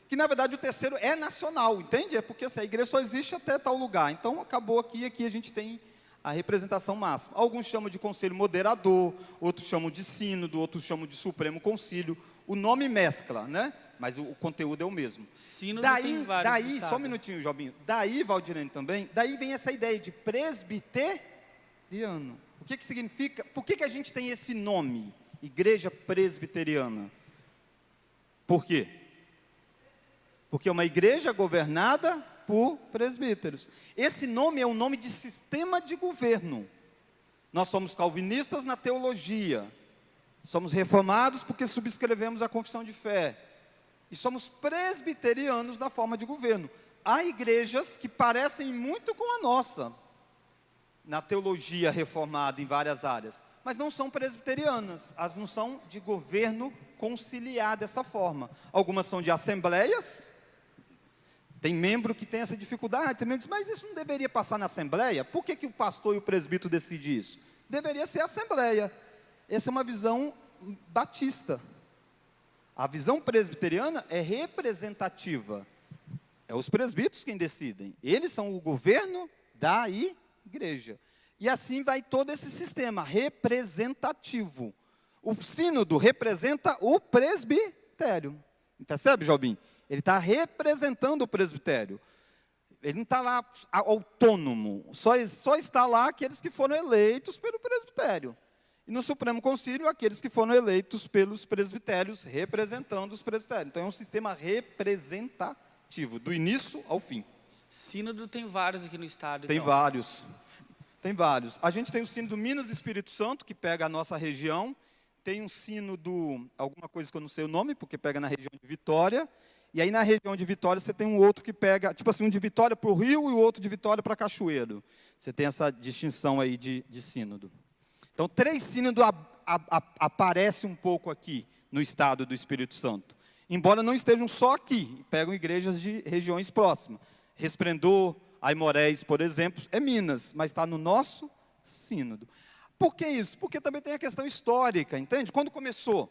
que na verdade o terceiro é nacional, entende? É porque a igreja só existe até tal lugar, então acabou aqui a gente tem a representação máxima. Alguns chamam de conselho moderador, outros chamam de sínodo, outros chamam de Supremo Concílio. O nome mescla, né? Mas o conteúdo é o mesmo. Sínodo tem vários daí estados. só um minutinho, Jobinho. Daí, Valdirene, também, daí vem essa ideia de presbiteriano. O que significa? Por que a gente tem esse nome, Igreja Presbiteriana? Por quê? Porque é uma igreja governada por presbíteros. Esse nome é um nome de sistema de governo. Nós somos calvinistas na teologia. Somos reformados porque subscrevemos a confissão de fé. E somos presbiterianos na forma de governo. Há igrejas que parecem muito com a nossa, na teologia reformada em várias áreas, mas não são presbiterianas. Elas não são de governo conciliar dessa forma. Algumas são de assembleias. Tem membro que tem essa dificuldade, tem membro que diz, mas isso não deveria passar na assembleia? Por que o pastor e o presbítero decidem isso? Deveria ser a assembleia. Essa é uma visão batista. A visão presbiteriana é representativa. É os presbíteros quem decidem. Eles são o governo da igreja. E assim vai todo esse sistema representativo. O sínodo representa o presbitério. Percebe, Jobim? Ele está representando o presbitério. Ele não está lá autônomo. Só está lá aqueles que foram eleitos pelo presbitério. E no Supremo Concílio, aqueles que foram eleitos pelos presbitérios, representando os presbitérios. Então, é um sistema representativo, do início ao fim. Sínodo tem vários aqui no estado. Tem então. vários. Tem vários. A gente tem o sínodo Minas e Espírito Santo, que pega a nossa região. Tem um sínodo, alguma coisa que eu não sei o nome, porque pega na região de Vitória. E aí, na região de Vitória, você tem um outro que pega, tipo assim, um de Vitória para o Rio e o outro de Vitória para Cachoeiro. Você tem essa distinção aí de sínodo. Então, 3 sínodos aparecem um pouco aqui no estado do Espírito Santo. Embora não estejam só aqui, pegam igrejas de regiões próximas. Resplendor, Aimorés, por exemplo, é Minas, mas está no nosso sínodo. Por que isso? Porque também tem a questão histórica, entende? Quando começou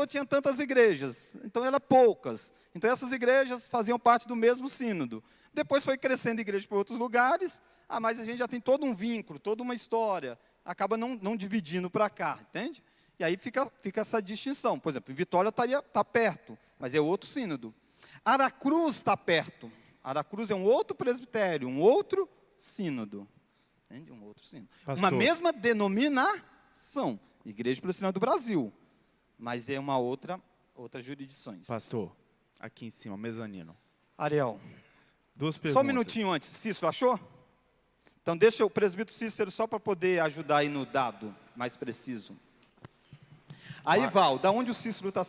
tinha tantas igrejas, então eram poucas. Então essas igrejas faziam parte do mesmo sínodo. Depois foi crescendo igreja para outros lugares, mas a gente já tem todo um vínculo, toda uma história. Acaba não dividindo para cá, entende? E aí fica essa distinção. Por exemplo, Vitória está perto, mas é outro sínodo. Aracruz está perto. Aracruz é um outro presbitério, um outro sínodo. Entende? Um outro sínodo. Pastor. Uma mesma denominação, Igreja Presbiteriana do Brasil, mas é uma outra jurisdições. Pastor, aqui em cima, mezanino. Ariel, 2 perguntas. só um minutinho antes. Cícero, achou? Então deixa o presbítero Cícero só para poder ajudar aí no dado mais preciso. Aí, Val, da onde o Cícero está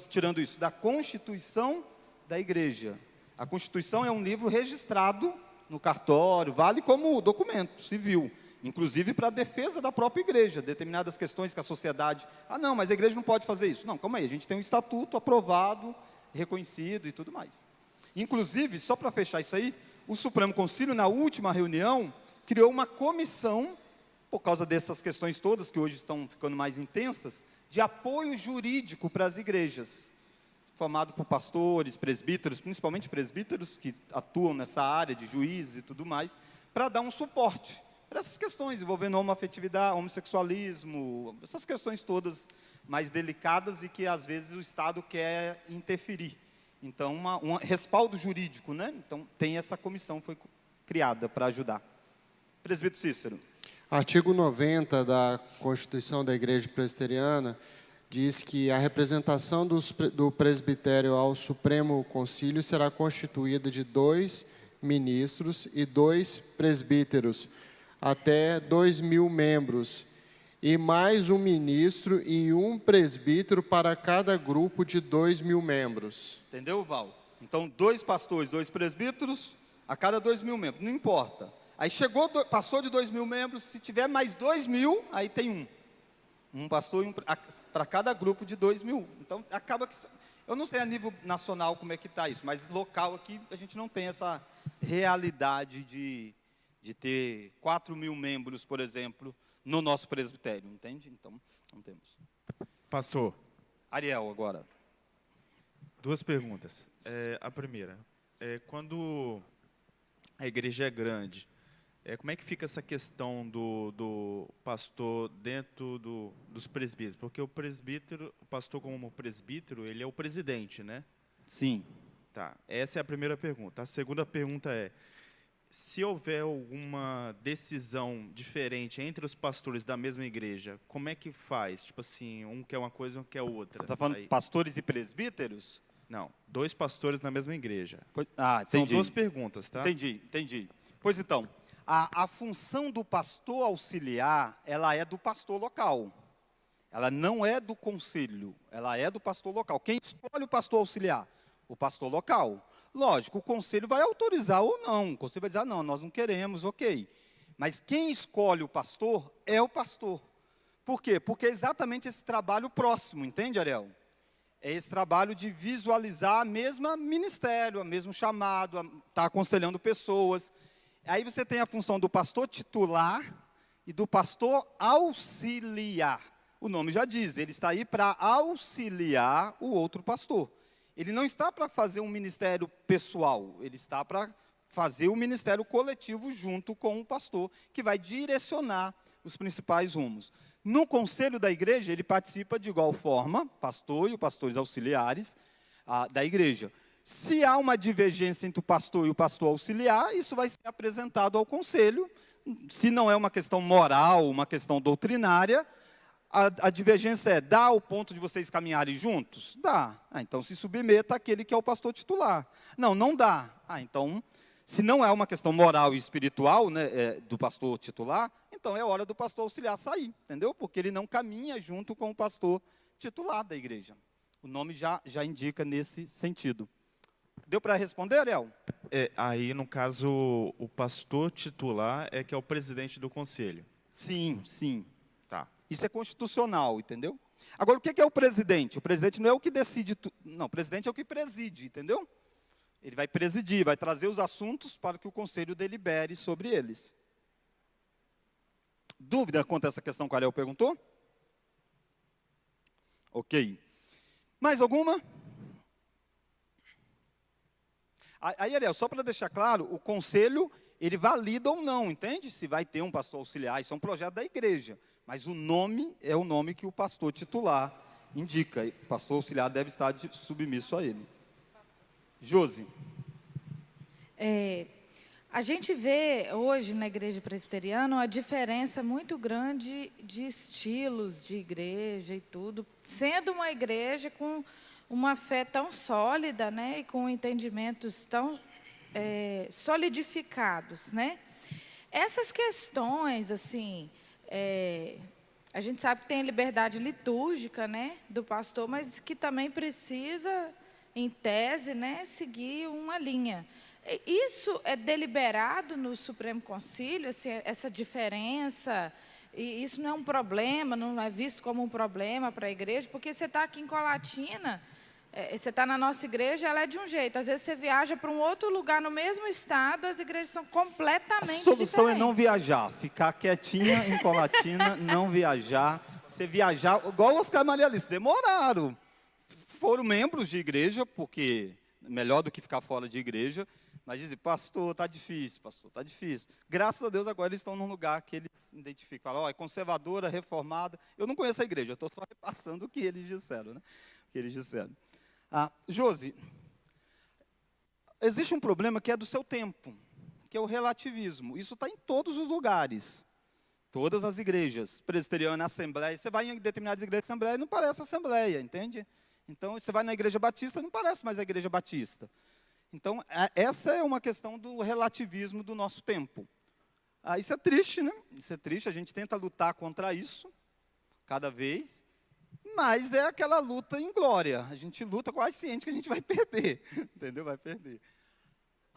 tirando isso? Da Constituição da Igreja. A Constituição é um livro registrado no cartório, vale como documento civil, inclusive para a defesa da própria igreja, determinadas questões que a sociedade... não, mas a igreja não pode fazer isso. Não, calma aí, a gente tem um estatuto aprovado, reconhecido e tudo mais. Inclusive, só para fechar isso aí, o Supremo Concílio, na última reunião, criou uma comissão, por causa dessas questões todas, que hoje estão ficando mais intensas, de apoio jurídico para as igrejas, formado por pastores, presbíteros, principalmente presbíteros que atuam nessa área de juízes e tudo mais, para dar um suporte para essas questões envolvendo homoafetividade, homossexualismo, essas questões todas mais delicadas e que às vezes o Estado quer interferir. Então, um respaldo jurídico, né? Então, tem essa comissão, foi criada para ajudar. Presbítero Cícero. Artigo 90 da Constituição da Igreja Presbiteriana diz que a representação do presbitério ao Supremo Concílio será constituída de 2 ministros e 2 presbíteros, até 2.000 membros, e mais um ministro e um presbítero para cada grupo de 2.000 membros. Entendeu, Val? Então, 2 pastores, 2 presbíteros, a cada 2.000 membros, não importa. Aí passou de 2.000 membros, se tiver mais 2.000, aí tem um. Um pastor para cada grupo de 2.000. Então, acaba que... Eu não sei a nível nacional como é que está isso, mas local aqui a gente não tem essa realidade de ter 4.000 membros, por exemplo, no nosso presbitério, entende? Então, não temos. Pastor, Ariel, agora. 2 perguntas. A primeira, quando a igreja é grande, como é que fica essa questão do pastor dentro dos presbíteros? Porque o pastor como presbítero, ele é o presidente, né? Sim. Tá, essa é a primeira pergunta. A segunda pergunta é, se houver alguma decisão diferente entre os pastores da mesma igreja, como é que faz? Tipo assim, um quer uma coisa, um quer outra. Você está falando de pastores e presbíteros? Não, 2 pastores na mesma igreja. Entendi. São 2 perguntas, tá? Entendi. Pois então, a função do pastor auxiliar, ela é do pastor local. Ela não é do conselho, ela é do pastor local. Quem escolhe o pastor auxiliar? O pastor local. Lógico, o conselho vai autorizar ou não. O conselho vai dizer, não, nós não queremos, ok. Mas quem escolhe o pastor é o pastor. Por quê? Porque é exatamente esse trabalho próximo, entende, Ariel? É esse trabalho de visualizar o mesmo ministério, o mesmo chamado, estar aconselhando pessoas. Aí você tem a função do pastor titular e do pastor auxiliar. O nome já diz, ele está aí para auxiliar o outro pastor. Ele não está para fazer um ministério pessoal, ele está para fazer o ministério coletivo junto com o pastor, que vai direcionar os principais rumos. No conselho da igreja, ele participa de igual forma, pastor e os pastores auxiliares da igreja. Se há uma divergência entre o pastor e o pastor auxiliar, isso vai ser apresentado ao conselho. Se não é uma questão moral, uma questão doutrinária, a divergência é, dá o ponto de vocês caminharem juntos? Dá. Então se submeta àquele que é o pastor titular. Não dá. Então, se não é uma questão moral e espiritual, né, do pastor titular, então é hora do pastor auxiliar sair, entendeu? Porque ele não caminha junto com o pastor titular da igreja. O nome já indica nesse sentido. Deu para responder, Ariel? Aí, no caso, o pastor titular é que é o presidente do conselho. Sim. Tá. Isso é constitucional, entendeu? Agora, o que é o presidente? O presidente não é o que decide tudo. Não, o presidente é o que preside, entendeu? Ele vai presidir, vai trazer os assuntos para que o conselho delibere sobre eles. Dúvida quanto a essa questão que o Ariel perguntou? Ok. Mais alguma? Aí, Ariel, só para deixar claro, o conselho, ele valida ou não, entende? Se vai ter um pastor auxiliar, isso é um projeto da igreja. Mas o nome é o nome que o pastor titular indica. O pastor auxiliar deve estar submisso a ele. Josi. A gente vê hoje na igreja presbiteriana uma diferença muito grande de estilos de igreja e tudo, sendo uma igreja com uma fé tão sólida, né, e com entendimentos tão solidificados, né? Essas questões, assim, a gente sabe que tem liberdade litúrgica, né, do pastor, mas que também precisa, em tese, né, seguir uma linha. Isso é deliberado no Supremo Concílio, assim, essa diferença, e isso não é um problema, não é visto como um problema para a igreja, porque você está aqui em Colatina, você está na nossa igreja, ela é de um jeito. Às vezes você viaja para um outro lugar no mesmo estado, as igrejas são completamente diferentes. A solução é não viajar, ficar quietinha em Colatina, não viajar. Você viajar, igual o Oscar e Maria Alice, demoraram. Foram membros de igreja, porque melhor do que ficar fora de igreja, mas dizem, pastor, está difícil, pastor, está difícil. Graças a Deus, agora eles estão num lugar que eles identificam. Falam, é conservadora, reformada. Eu não conheço a igreja, eu estou só repassando o que eles disseram, né? O que eles disseram. Josi, existe um problema que é do seu tempo, que é o relativismo. Isso está em todos os lugares. Todas as igrejas, presbiteriana, assembleia. Você vai em determinadas igrejas de assembleia e não parece assembleia, entende? Então, você vai na igreja batista, não parece mais a igreja batista. Então, essa é uma questão do relativismo do nosso tempo. Isso é triste, né? Isso é triste, a gente tenta lutar contra isso, cada vez, mas é aquela luta em glória. A gente luta quase ciente que a gente vai perder, entendeu? Vai perder.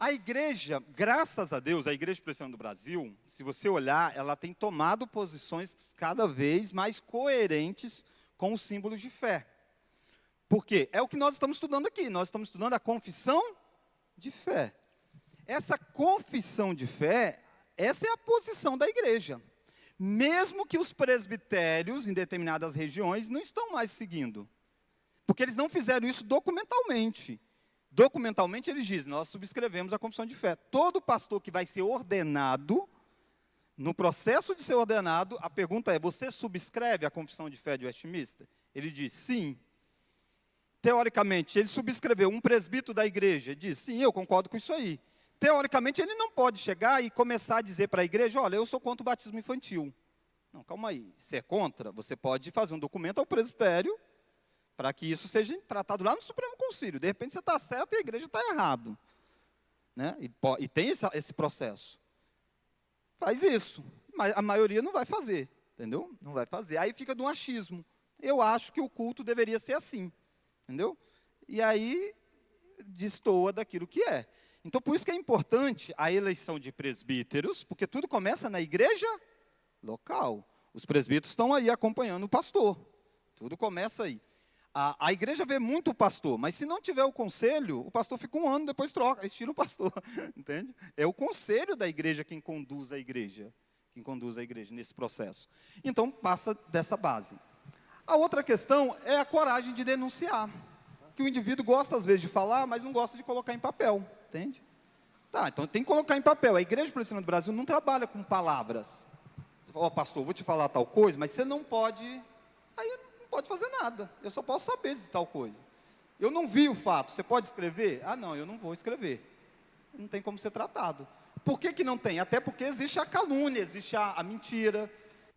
A igreja, graças a Deus, a Igreja Presbiteriana do Brasil, se você olhar, ela tem tomado posições cada vez mais coerentes com os símbolos de fé. Por quê? É o que nós estamos estudando aqui. Nós estamos estudando a confissão de fé. Essa confissão de fé, essa é a posição da igreja. Mesmo que os presbitérios em determinadas regiões não estão mais seguindo. Porque eles não fizeram isso documentalmente. Documentalmente eles dizem, nós subscrevemos a confissão de fé. Todo pastor que vai ser ordenado, no processo de ser ordenado, a pergunta é, você subscreve a confissão de fé de Westminster? Ele diz, sim. Teoricamente, ele subscreveu, um presbítero da igreja diz, sim, eu concordo com isso aí. Teoricamente, ele não pode chegar e começar a dizer para a igreja, olha, eu sou contra o batismo infantil. Não, calma aí, se é contra, você pode fazer um documento ao presbitério para que isso seja tratado lá no Supremo Concílio. De repente, você está certo e a igreja está errado. Né? E tem esse processo. Faz isso, mas a maioria não vai fazer, entendeu? Não vai fazer. Aí fica do achismo. Eu acho que o culto deveria ser assim, entendeu? E aí destoa daquilo que é. Então, por isso que é importante a eleição de presbíteros, porque tudo começa na igreja local. Os presbíteros estão aí acompanhando o pastor. Tudo começa aí. A igreja vê muito o pastor, mas se não tiver o conselho, o pastor fica um ano, depois troca, aí tira o pastor, entende? É o conselho da igreja quem conduz a igreja nesse processo. Então, passa dessa base. A outra questão é a coragem de denunciar, que o indivíduo gosta às vezes de falar, mas não gosta de colocar em papel, entende? Tá, então tem que colocar em papel. A Igreja Presbiteriana do Brasil não trabalha com palavras. Você fala, pastor, vou te falar tal coisa, mas você não pode, aí não pode fazer nada, eu só posso saber de tal coisa. Eu não vi o fato, você pode escrever? Ah, não, eu não vou escrever. Não tem como ser tratado. Por que não tem? Até porque existe a calúnia, existe a mentira.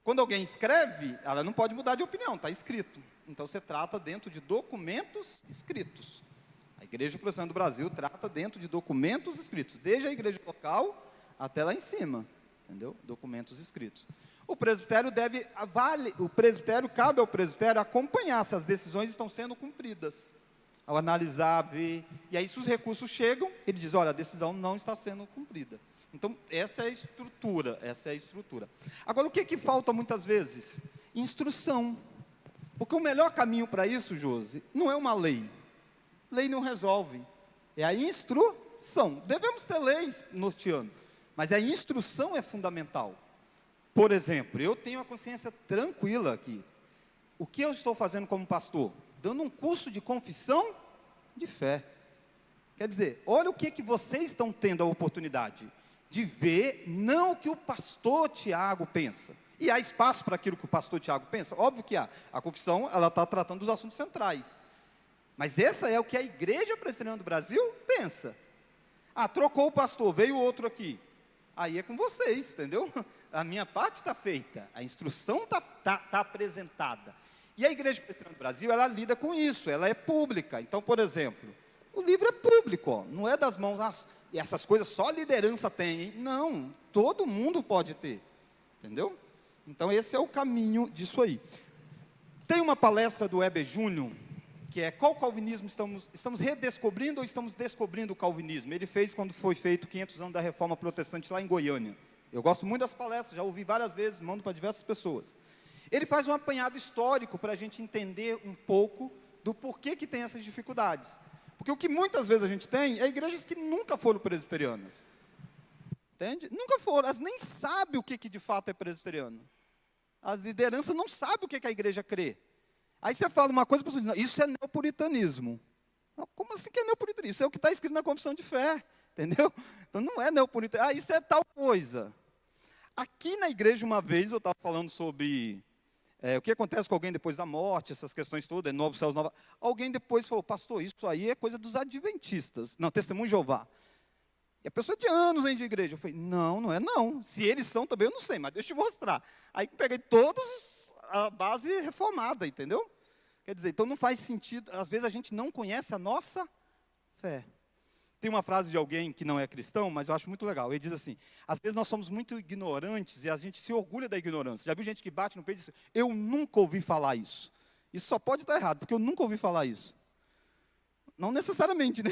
Quando alguém escreve, ela não pode mudar de opinião, está escrito. Então, você trata dentro de documentos escritos. A Igreja Presbiteriana do Brasil trata dentro de documentos escritos, desde a igreja local até lá em cima, entendeu? Documentos escritos. O presbitério cabe ao presbitério acompanhar se as decisões estão sendo cumpridas. Ao analisar, ver, e aí se os recursos chegam, ele diz, olha, a decisão não está sendo cumprida. Então, essa é a estrutura. Agora, o que falta muitas vezes? Instrução. Porque o melhor caminho para isso, Josi, não é uma lei. Lei não resolve. É a instrução. Devemos ter leis norteando, mas a instrução é fundamental. Por exemplo, eu tenho a consciência tranquila aqui. O que eu estou fazendo como pastor? Dando um curso de confissão de fé. Quer dizer, olha o que vocês estão tendo a oportunidade de ver, não o que o pastor Tiago pensa. E há espaço para aquilo que o pastor Tiago pensa? Óbvio que há. A confissão, ela está tratando dos assuntos centrais. Mas essa é o que a Igreja Presbiteriana do Brasil pensa. Ah, trocou o pastor, veio outro aqui. Aí é com vocês, entendeu? A minha parte está feita, a instrução está apresentada. E a Igreja Presbiteriana do Brasil, ela lida com isso, ela é pública. Então, por exemplo, o livro é público, ó, não é das mãos, e essas coisas só a liderança tem, hein? Não, todo mundo pode ter, entendeu? Então, esse é o caminho disso aí. Tem uma palestra do Heber Júnior, que é qual calvinismo estamos redescobrindo ou estamos descobrindo o calvinismo? Ele fez quando foi feito 500 anos da Reforma Protestante lá em Goiânia. Eu gosto muito das palestras, já ouvi várias vezes, mando para diversas pessoas. Ele faz um apanhado histórico para a gente entender um pouco do porquê que tem essas dificuldades. Porque o que muitas vezes a gente tem é igrejas que nunca foram presbiterianas. Entende? Nunca foram, elas nem sabem o que de fato é presbiteriano. A liderança não sabe o que a igreja crê. Aí você fala uma coisa, a pessoa diz, não, isso é neopuritanismo. Não, como assim que é neopuritanismo? Isso é o que está escrito na confissão de fé, entendeu? Então não é neopuritanismo, isso é tal coisa. Aqui na igreja, uma vez, eu estava falando sobre o que acontece com alguém depois da morte, essas questões todas, novos céus, nova. Alguém depois falou, pastor, isso aí é coisa dos adventistas. Não, testemunho de Jeová. E a pessoa de anos vem de igreja. Eu falei, não é não. Se eles são também, eu não sei, mas deixa eu te mostrar. Aí peguei todos a base reformada, entendeu? Quer dizer, então não faz sentido, às vezes a gente não conhece a nossa fé. Tem uma frase de alguém que não é cristão, mas eu acho muito legal. Ele diz assim, às vezes nós somos muito ignorantes e a gente se orgulha da ignorância. Já viu gente que bate no peito e diz, eu nunca ouvi falar isso. Isso só pode estar errado, porque eu nunca ouvi falar isso. Não necessariamente, né?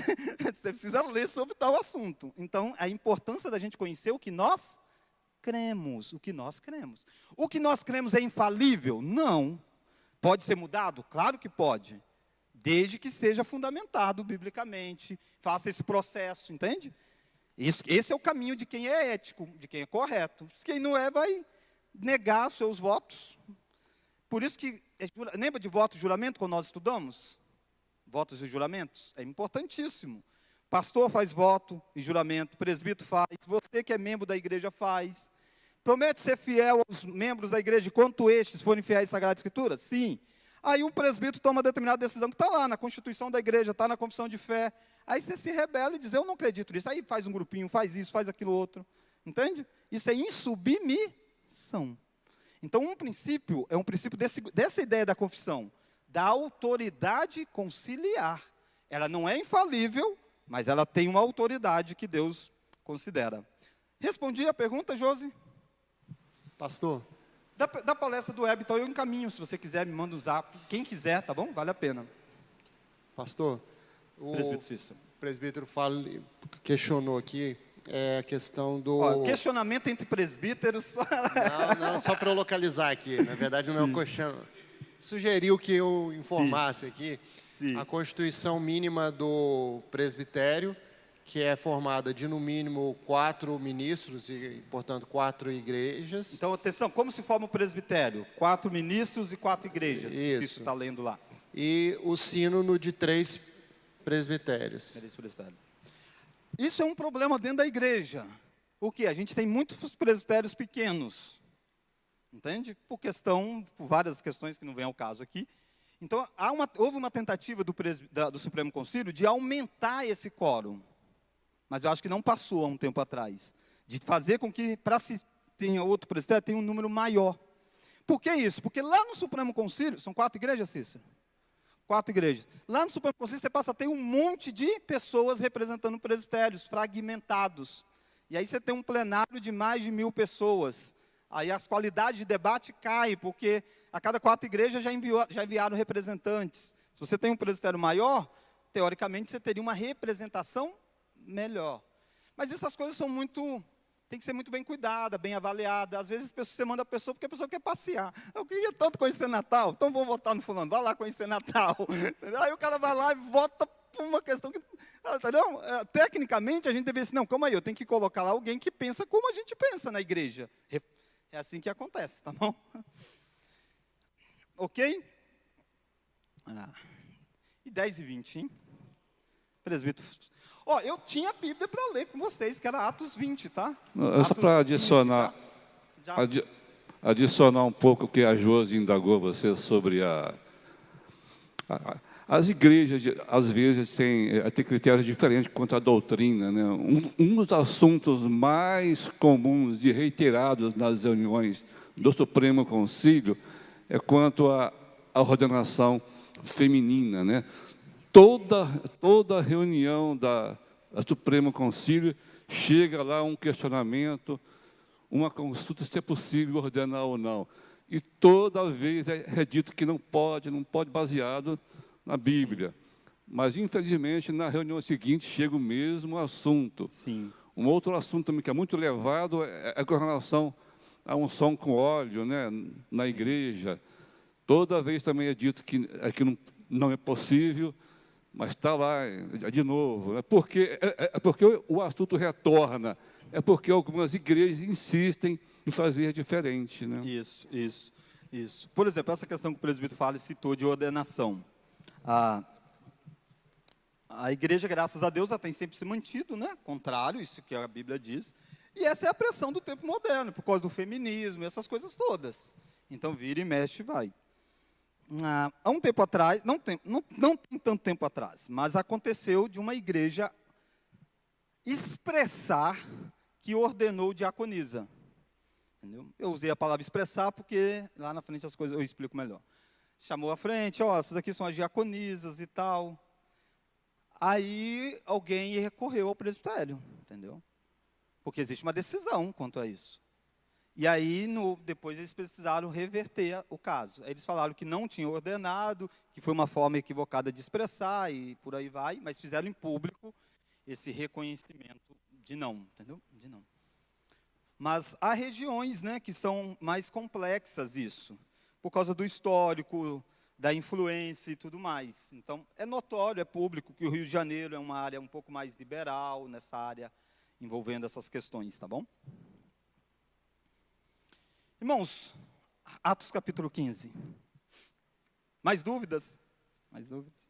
Você precisa ler sobre tal assunto. Então, a importância da gente conhecer o que nós cremos, o que nós cremos. O que nós cremos é infalível? Não. Pode ser mudado? Claro que pode. Desde que seja fundamentado biblicamente, faça esse processo, entende? Esse é o caminho de quem é ético, de quem é correto. Quem não é, vai negar seus votos. Por isso que, lembra de voto e juramento quando nós estudamos? Votos e juramentos? É importantíssimo. Pastor faz voto e juramento, presbítero faz, você que é membro da igreja faz. Promete ser fiel aos membros da igreja quanto estes forem fiéis à Sagrada Escritura? Sim. Aí um presbítero toma determinada decisão que está lá na Constituição da igreja, está na confissão de fé. Aí você se rebela e diz, eu não acredito nisso. Aí faz um grupinho, faz isso, faz aquilo outro. Entende? Isso é insubmissão. Então um princípio, é um princípio dessa ideia da confissão, da autoridade conciliar. Ela não é infalível, mas ela tem uma autoridade que Deus considera. Respondi a pergunta, Josi? Pastor, Da palestra do Web, então eu encaminho, se você quiser, me manda um zap. Quem quiser, tá bom? Vale a pena. pastor, o Presbítero Cícero. presbítero questionou aqui a questão do... Ó, questionamento entre presbíteros. Não, só para eu localizar aqui. Na verdade, não é um questionamento. Sugeriu que eu informasse aqui Sim. a constituição mínima do presbitério, que é formada de, no mínimo, 4 ministros e, portanto, 4 igrejas. Então, atenção, como se forma o presbitério? 4 ministros e 4 igrejas. Se Isso. isso está lendo lá. E o sínodo de 3 presbitérios. Presbitério. Isso é um problema dentro da igreja. Por quê? A gente tem muitos presbitérios pequenos. Entende? Por várias questões que não vêm ao caso aqui. Então, houve uma tentativa do Supremo Concílio de aumentar esse quórum. Mas eu acho que não passou há um tempo atrás. De fazer com que, para se tenha outro presbitério, tenha um número maior. Por que isso? Porque lá no Supremo Concílio, são 4 igrejas, Cícero? 4 igrejas. Lá no Supremo Concílio, você passa a ter um monte de pessoas representando presbitérios, fragmentados. E aí você tem um plenário de mais de 1000 pessoas. Aí as qualidades de debate caem, porque a cada 4 igrejas já enviaram representantes. Se você tem um presbitério maior, teoricamente você teria uma representação melhor. Mas essas coisas tem que ser muito bem cuidada, bem avaliada. Às vezes você manda a pessoa porque a pessoa quer passear. Eu queria tanto conhecer Natal, então vou votar no fulano, vai lá conhecer Natal. Aí o cara vai lá e vota por uma questão que... Entendeu? Tecnicamente a gente deveria dizer, não, calma aí, eu tenho que colocar lá alguém que pensa como a gente pensa na igreja. É assim que acontece, tá bom? Ok? E 10:20, hein? Presbítero. Eu tinha a Bíblia para ler com vocês, que era Atos 20, tá? Só para adicionar, 15, tá? adicionar um pouco o que a Josi indagou você sobre as igrejas, às vezes, têm critérios diferentes quanto à doutrina, né? Um dos assuntos mais comuns e reiterados nas reuniões do Supremo Concílio é quanto à ordenação feminina, né? Toda reunião da Supremo Concílio chega lá um questionamento, uma consulta se é possível ordenar ou não. E toda vez é dito que não pode baseado na Bíblia. Mas, infelizmente, na reunião seguinte chega o mesmo assunto. Sim. Um outro assunto também que é muito levado é com relação a unção com óleo, né, na igreja. Toda vez também é dito que não é possível, mas está lá, de novo. É porque o assunto retorna. É porque algumas igrejas insistem em fazer diferente, né? Isso. Por exemplo, essa questão que o presbítero fala e citou de ordenação. A igreja, graças a Deus, ela tem sempre se mantido, né? Contrário, isso que a Bíblia diz. E essa é a pressão do tempo moderno, por causa do feminismo, essas coisas todas. Então, vira e mexe e vai. Há um tempo atrás, não tem tanto tempo atrás, mas aconteceu de uma igreja expressar que ordenou diaconisa. Entendeu? Eu usei a palavra expressar porque lá na frente as coisas eu explico melhor. Chamou à frente, essas aqui são as diaconisas e tal. Aí alguém recorreu ao presbitério, entendeu? Porque existe uma decisão quanto a isso. E aí, depois eles precisaram reverter o caso. Eles falaram que não tinham ordenado, que foi uma forma equivocada de expressar e por aí vai, mas fizeram em público esse reconhecimento de não, entendeu? De não. Mas há regiões, né, que são mais complexas isso, por causa do histórico, da influência e tudo mais. Então, é notório, é público, que o Rio de Janeiro é uma área um pouco mais liberal nessa área envolvendo essas questões, tá bom? Irmãos, Atos capítulo 15. Mais dúvidas? Mais dúvidas?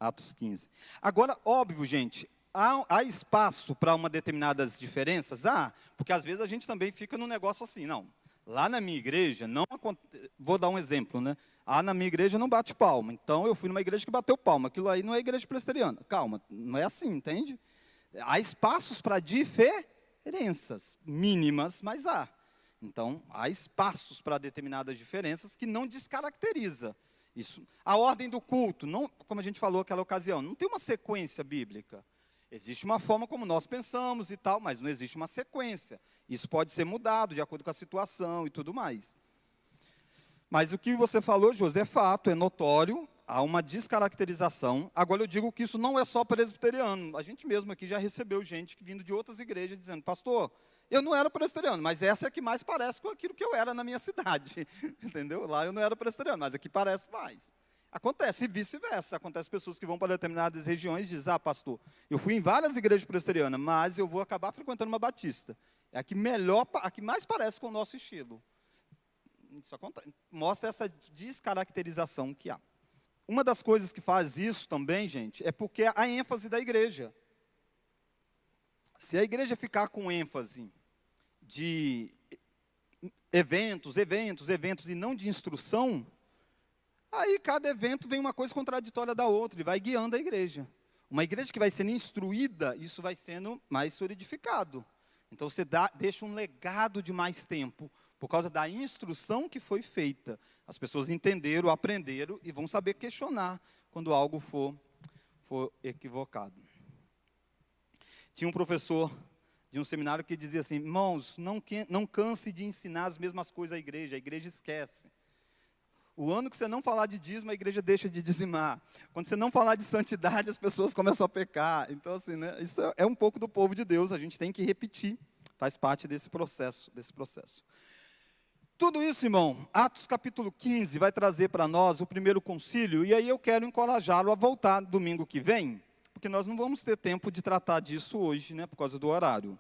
Atos 15. Agora, óbvio, gente, há espaço para uma determinadas diferenças? Porque às vezes a gente também fica num negócio assim, não. Lá na minha igreja, não vou dar um exemplo, né? Na minha igreja não bate palma. Então, eu fui numa igreja que bateu palma. Aquilo aí não é igreja presbiteriana. Calma, não é assim, entende? Há espaços para diferenças mínimas, mas há. Então, há espaços para determinadas diferenças que não descaracteriza isso. A ordem do culto, não, como a gente falou naquela ocasião, não tem uma sequência bíblica. Existe uma forma como nós pensamos e tal, mas não existe uma sequência. Isso pode ser mudado de acordo com a situação e tudo mais. Mas o que você falou, José, é fato, é notório, há uma descaracterização. Agora eu digo que isso não é só presbiteriano. A gente mesmo aqui já recebeu gente vindo de outras igrejas dizendo, pastor, eu não era presbiteriano, mas essa é a que mais parece com aquilo que eu era na minha cidade. Entendeu? Lá eu não era presbiteriano, mas aqui parece mais. Acontece, e vice-versa. Acontece pessoas que vão para determinadas regiões e dizem, pastor, eu fui em várias igrejas presbiterianas, mas eu vou acabar frequentando uma batista. É a que melhor, a que mais parece com o nosso estilo. Isso acontece, mostra essa descaracterização que há. Uma das coisas que faz isso também, gente, é porque a ênfase da igreja. Se a igreja ficar com ênfase de eventos e não de instrução, aí cada evento vem uma coisa contraditória da outra e vai guiando a igreja. Uma igreja que vai sendo instruída, isso vai sendo mais solidificado. Então você deixa um legado de mais tempo, por causa da instrução que foi feita. As pessoas entenderam, aprenderam e vão saber questionar quando algo for equivocado. Tinha um professor de um seminário que dizia assim, irmãos, não canse de ensinar as mesmas coisas à igreja, a igreja esquece. O ano que você não falar de dízimo, a igreja deixa de dizimar. Quando você não falar de santidade, as pessoas começam a pecar. Então, assim, né, isso é um pouco do povo de Deus, a gente tem que repetir, faz parte desse processo. Tudo isso, irmão, Atos capítulo 15 vai trazer para nós o primeiro concílio, e aí eu quero encorajá-lo a voltar domingo que vem, porque nós não vamos ter tempo de tratar disso hoje, né, por causa do horário.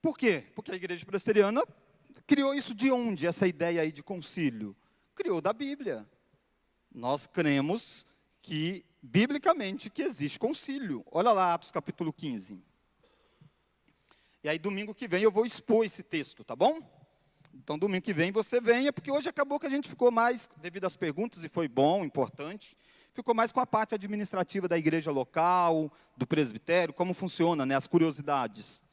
Por quê? Porque a igreja presbiteriana criou isso de onde, essa ideia aí de concílio? Criou da Bíblia. Nós cremos que, biblicamente, que existe concílio. Olha lá, Atos capítulo 15. E aí, domingo que vem, eu vou expor esse texto, tá bom? Então, domingo que vem, você venha, porque hoje acabou que a gente ficou mais, devido às perguntas, e foi bom, importante, ficou mais com a parte administrativa da igreja local, do presbitério, como funciona, né, as curiosidades.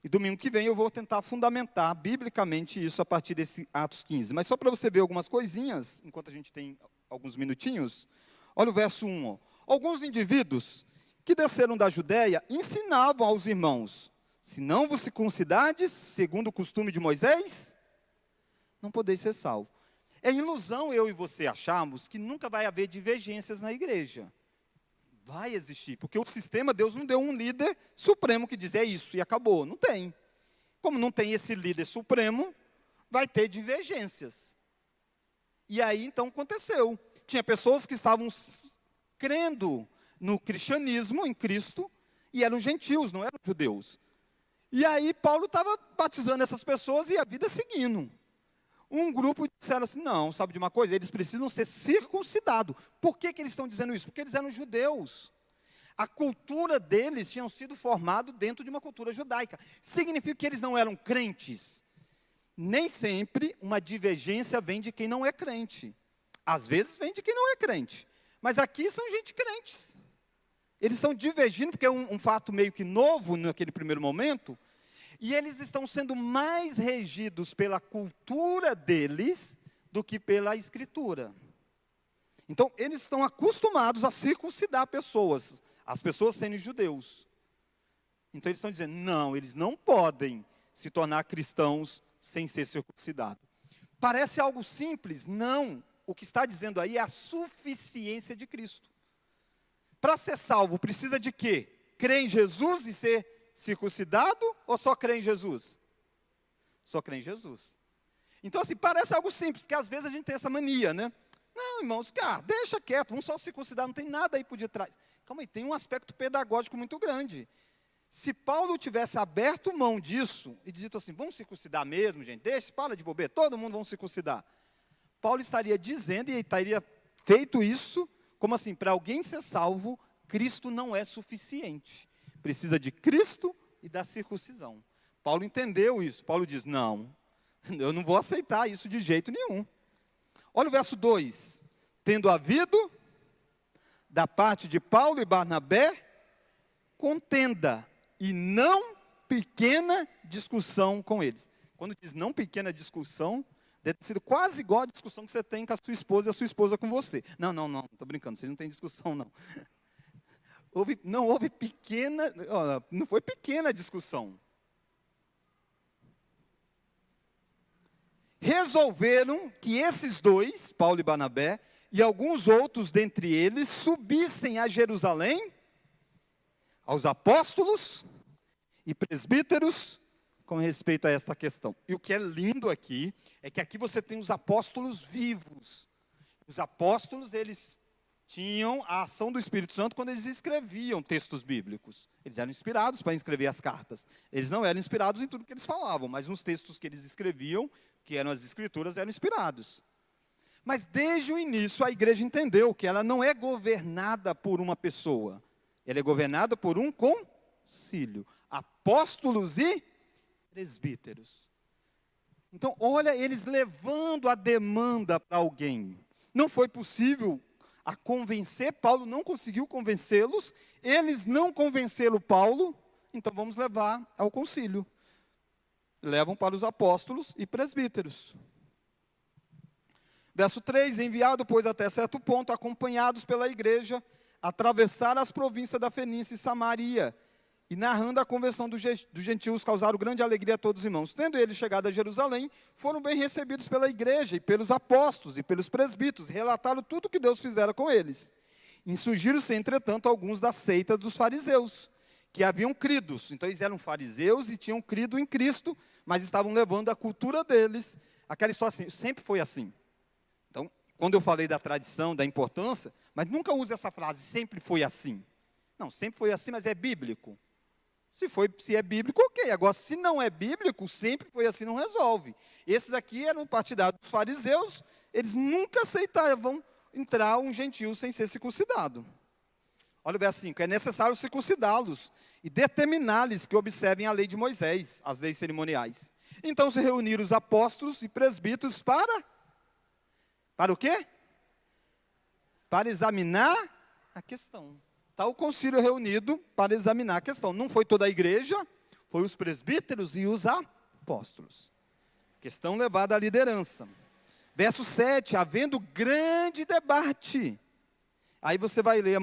E domingo que vem eu vou tentar fundamentar biblicamente isso a partir desse Atos 15. Mas só para você ver algumas coisinhas, enquanto a gente tem alguns minutinhos, olha o verso 1. Ó. Alguns indivíduos que desceram da Judéia ensinavam aos irmãos, se não vos circuncidades, segundo o costume de Moisés, não podeis ser salvos. É ilusão eu e você acharmos que nunca vai haver divergências na igreja. Vai existir, porque o sistema, Deus não deu um líder supremo que diz, é isso, e acabou. Não tem. Como não tem esse líder supremo, vai ter divergências. E aí, então, aconteceu. Tinha pessoas que estavam crendo no cristianismo, em Cristo, e eram gentios, não eram judeus. E aí, Paulo estava batizando essas pessoas e a vida seguindo. Um grupo disseram assim, não, sabe de uma coisa? Eles precisam ser circuncidados. Por que eles estão dizendo isso? Porque eles eram judeus. A cultura deles tinha sido formada dentro de uma cultura judaica. Significa que eles não eram crentes. Nem sempre uma divergência vem de quem não é crente. Às vezes vem de quem não é crente. Mas aqui são gente crentes. Eles estão divergindo, porque é um fato meio que novo naquele primeiro momento, e eles estão sendo mais regidos pela cultura deles do que pela escritura. Então, eles estão acostumados a circuncidar pessoas, as pessoas sendo judeus. Então, eles estão dizendo, não, eles não podem se tornar cristãos sem ser circuncidado. Parece algo simples? Não. O que está dizendo aí é a suficiência de Cristo. Para ser salvo, precisa de quê? Crer em Jesus e ser circuncidado ou só crer em Jesus? Só crer em Jesus. Então, assim, parece algo simples, porque às vezes a gente tem essa mania, né? Não, irmãos, cara, deixa quieto, vamos só circuncidar, não tem nada aí por detrás. Calma aí, tem um aspecto pedagógico muito grande. Se Paulo tivesse aberto mão disso e dito assim, vamos circuncidar mesmo, gente, deixa, para de bobeira, todo mundo vamos circuncidar. Paulo estaria dizendo, e estaria feito isso, como assim, para alguém ser salvo, Cristo não é suficiente. Precisa de Cristo e da circuncisão. Paulo entendeu isso. Paulo diz, não, eu não vou aceitar isso de jeito nenhum. Olha o verso 2. Tendo havido, da parte de Paulo e Barnabé, contenda e não pequena discussão com eles. Quando diz não pequena discussão, deve ter sido quase igual a discussão que você tem com a sua esposa e a sua esposa com você. Não, estou brincando, vocês não têm discussão, não. Não houve pequena, não foi pequena discussão. Resolveram que esses dois, Paulo e Barnabé, e alguns outros dentre eles, subissem a Jerusalém, aos apóstolos e presbíteros, com respeito a esta questão. E o que é lindo aqui, é que aqui você tem os apóstolos vivos. Os apóstolos, eles tinham a ação do Espírito Santo quando eles escreviam textos bíblicos. Eles eram inspirados para escrever as cartas. Eles não eram inspirados em tudo que eles falavam, mas nos textos que eles escreviam, que eram as escrituras, eram inspirados. Mas desde o início a igreja entendeu que ela não é governada por uma pessoa. Ela é governada por um concílio. Apóstolos e presbíteros. Então, olha, eles levando a demanda para alguém. Não foi possível a convencer, Paulo não conseguiu convencê-los, eles não convenceram Paulo, então vamos levar ao concílio. Levam para os apóstolos e presbíteros. Verso 3, enviado, pois, até certo ponto, acompanhados pela igreja, atravessaram as províncias da Fenícia e Samaria, e narrando a conversão dos gentios, causaram grande alegria a todos os irmãos. Tendo eles chegado a Jerusalém, foram bem recebidos pela igreja, e pelos apóstolos, e pelos presbíteros, relataram tudo o que Deus fizera com eles. Insurgiram-se, entretanto, alguns da seita dos fariseus, que haviam cridos. Então, eles eram fariseus e tinham crido em Cristo, mas estavam levando a cultura deles, aquela história assim, sempre foi assim. Então, quando eu falei da tradição, da importância, mas nunca use essa frase, sempre foi assim. Não, sempre foi assim, mas é bíblico. Se é bíblico, ok. Agora, se não é bíblico, sempre foi assim, não resolve. Esses aqui eram partidários dos fariseus, eles nunca aceitavam entrar um gentio sem ser circuncidado. Olha o verso 5. É necessário circuncidá-los e determinar-lhes que observem a lei de Moisés, as leis cerimoniais. Então se reuniram os apóstolos e presbíteros para o quê? Para examinar a questão. Está o concílio reunido para examinar a questão. Não foi toda a igreja, foi os presbíteros e os apóstolos. Questão levada à liderança. Verso 7, havendo grande debate. Aí você vai ler,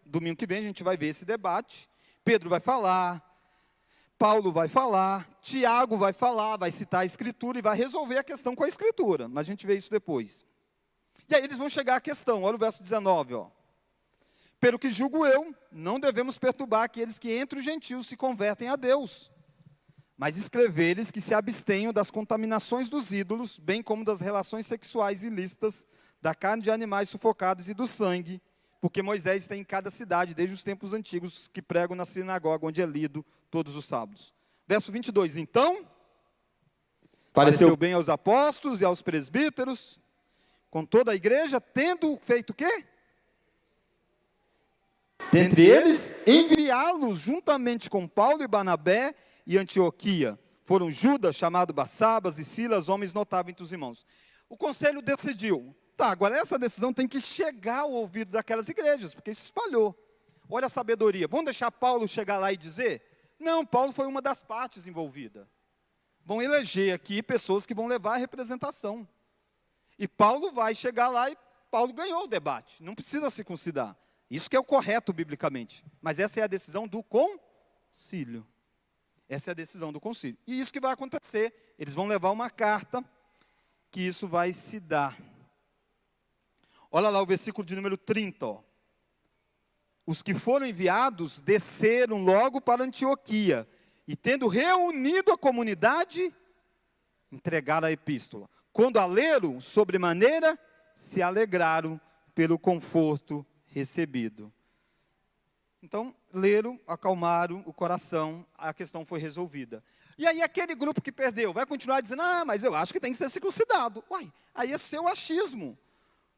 domingo que vem a gente vai ver esse debate. Pedro vai falar, Paulo vai falar, Tiago vai falar, vai citar a escritura e vai resolver a questão com a escritura. Mas a gente vê isso depois. E aí eles vão chegar à questão, olha o verso 19, ó. Pelo que julgo eu, não devemos perturbar aqueles que entre os gentios se convertem a Deus, mas escrever-lhes que se abstenham das contaminações dos ídolos, bem como das relações sexuais ilícitas, da carne de animais sufocados e do sangue, porque Moisés tem em cada cidade, desde os tempos antigos, que pregam na sinagoga, onde é lido todos os sábados. Verso 22, então, pareceu bem aos apóstolos e aos presbíteros, com toda a igreja, tendo feito o quê? Dentre eles, enviá-los juntamente com Paulo e Barnabé e Antioquia. Foram Judas, chamado Barsabas, e Silas, homens notáveis entre os irmãos. O conselho decidiu. Tá, agora essa decisão tem que chegar ao ouvido daquelas igrejas, porque isso espalhou. Olha a sabedoria. Vamos deixar Paulo chegar lá e dizer? Não, Paulo foi uma das partes envolvidas. Vão eleger aqui pessoas que vão levar a representação. E Paulo vai chegar lá e Paulo ganhou o debate. Não precisa circuncidar. Isso que é o correto biblicamente. Mas essa é a decisão do concílio. Essa é a decisão do concílio. E isso que vai acontecer, eles vão levar uma carta que isso vai se dar. Olha lá o versículo de número 30, ó. Os que foram enviados desceram logo para Antioquia, e tendo reunido a comunidade, entregaram a epístola. Quando a leram, sobremaneira, se alegraram pelo conforto recebido. Então, leram, acalmaram o coração, a questão foi resolvida. E aí aquele grupo que perdeu vai continuar dizendo, mas eu acho que tem que ser circuncidado. Uai, aí é seu achismo.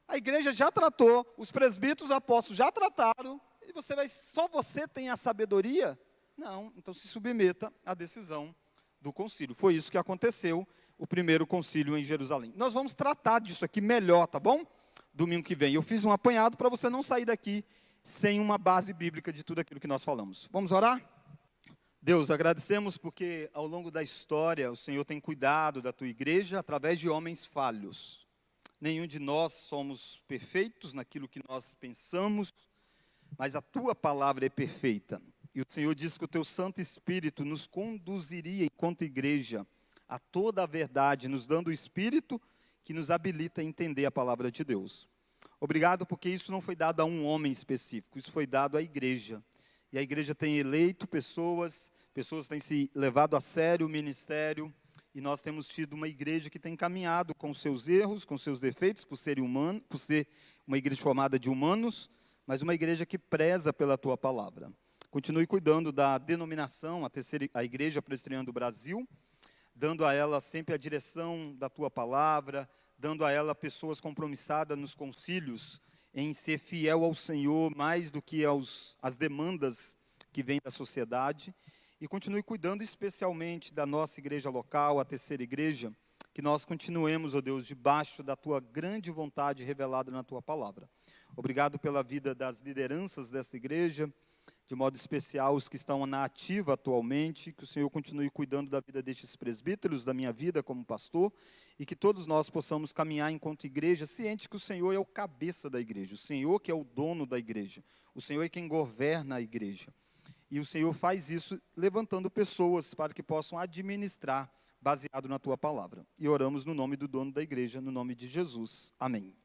A igreja já tratou, os presbíteros, os apóstolos já trataram, e só você tem a sabedoria? Não, então se submeta à decisão do concílio. Foi isso que aconteceu, o primeiro concílio em Jerusalém. Nós vamos tratar disso aqui melhor, tá bom? Domingo que vem. Eu fiz um apanhado para você não sair daqui sem uma base bíblica de tudo aquilo que nós falamos. Vamos orar? Deus, agradecemos porque ao longo da história o Senhor tem cuidado da tua igreja através de homens falhos. Nenhum de nós somos perfeitos naquilo que nós pensamos, mas a tua palavra é perfeita. E o Senhor diz que o teu Santo Espírito nos conduziria enquanto igreja a toda a verdade, nos dando o Espírito que nos habilita a entender a palavra de Deus. Obrigado porque isso não foi dado a um homem específico, isso foi dado à igreja. E a igreja tem eleito pessoas têm se levado a sério o ministério, e nós temos tido uma igreja que tem caminhado com seus erros, com seus defeitos, por ser uma igreja formada de humanos, mas uma igreja que preza pela tua palavra. Continue cuidando da denominação, a Igreja Presbiteriana do Brasil, dando a ela sempre a direção da tua palavra, dando a ela pessoas compromissadas nos concílios, em ser fiel ao Senhor, mais do que às demandas que vêm da sociedade. E continue cuidando especialmente da nossa igreja local, a terceira igreja, que nós continuemos, ó Deus, debaixo da tua grande vontade revelada na tua palavra. Obrigado pela vida das lideranças desta igreja, de modo especial os que estão na ativa atualmente, que o Senhor continue cuidando da vida destes presbíteros, da minha vida como pastor, e que todos nós possamos caminhar enquanto igreja, ciente que o Senhor é o cabeça da igreja, o Senhor que é o dono da igreja, o Senhor é quem governa a igreja. E o Senhor faz isso levantando pessoas para que possam administrar, baseado na tua palavra. E oramos no nome do dono da igreja, no nome de Jesus. Amém.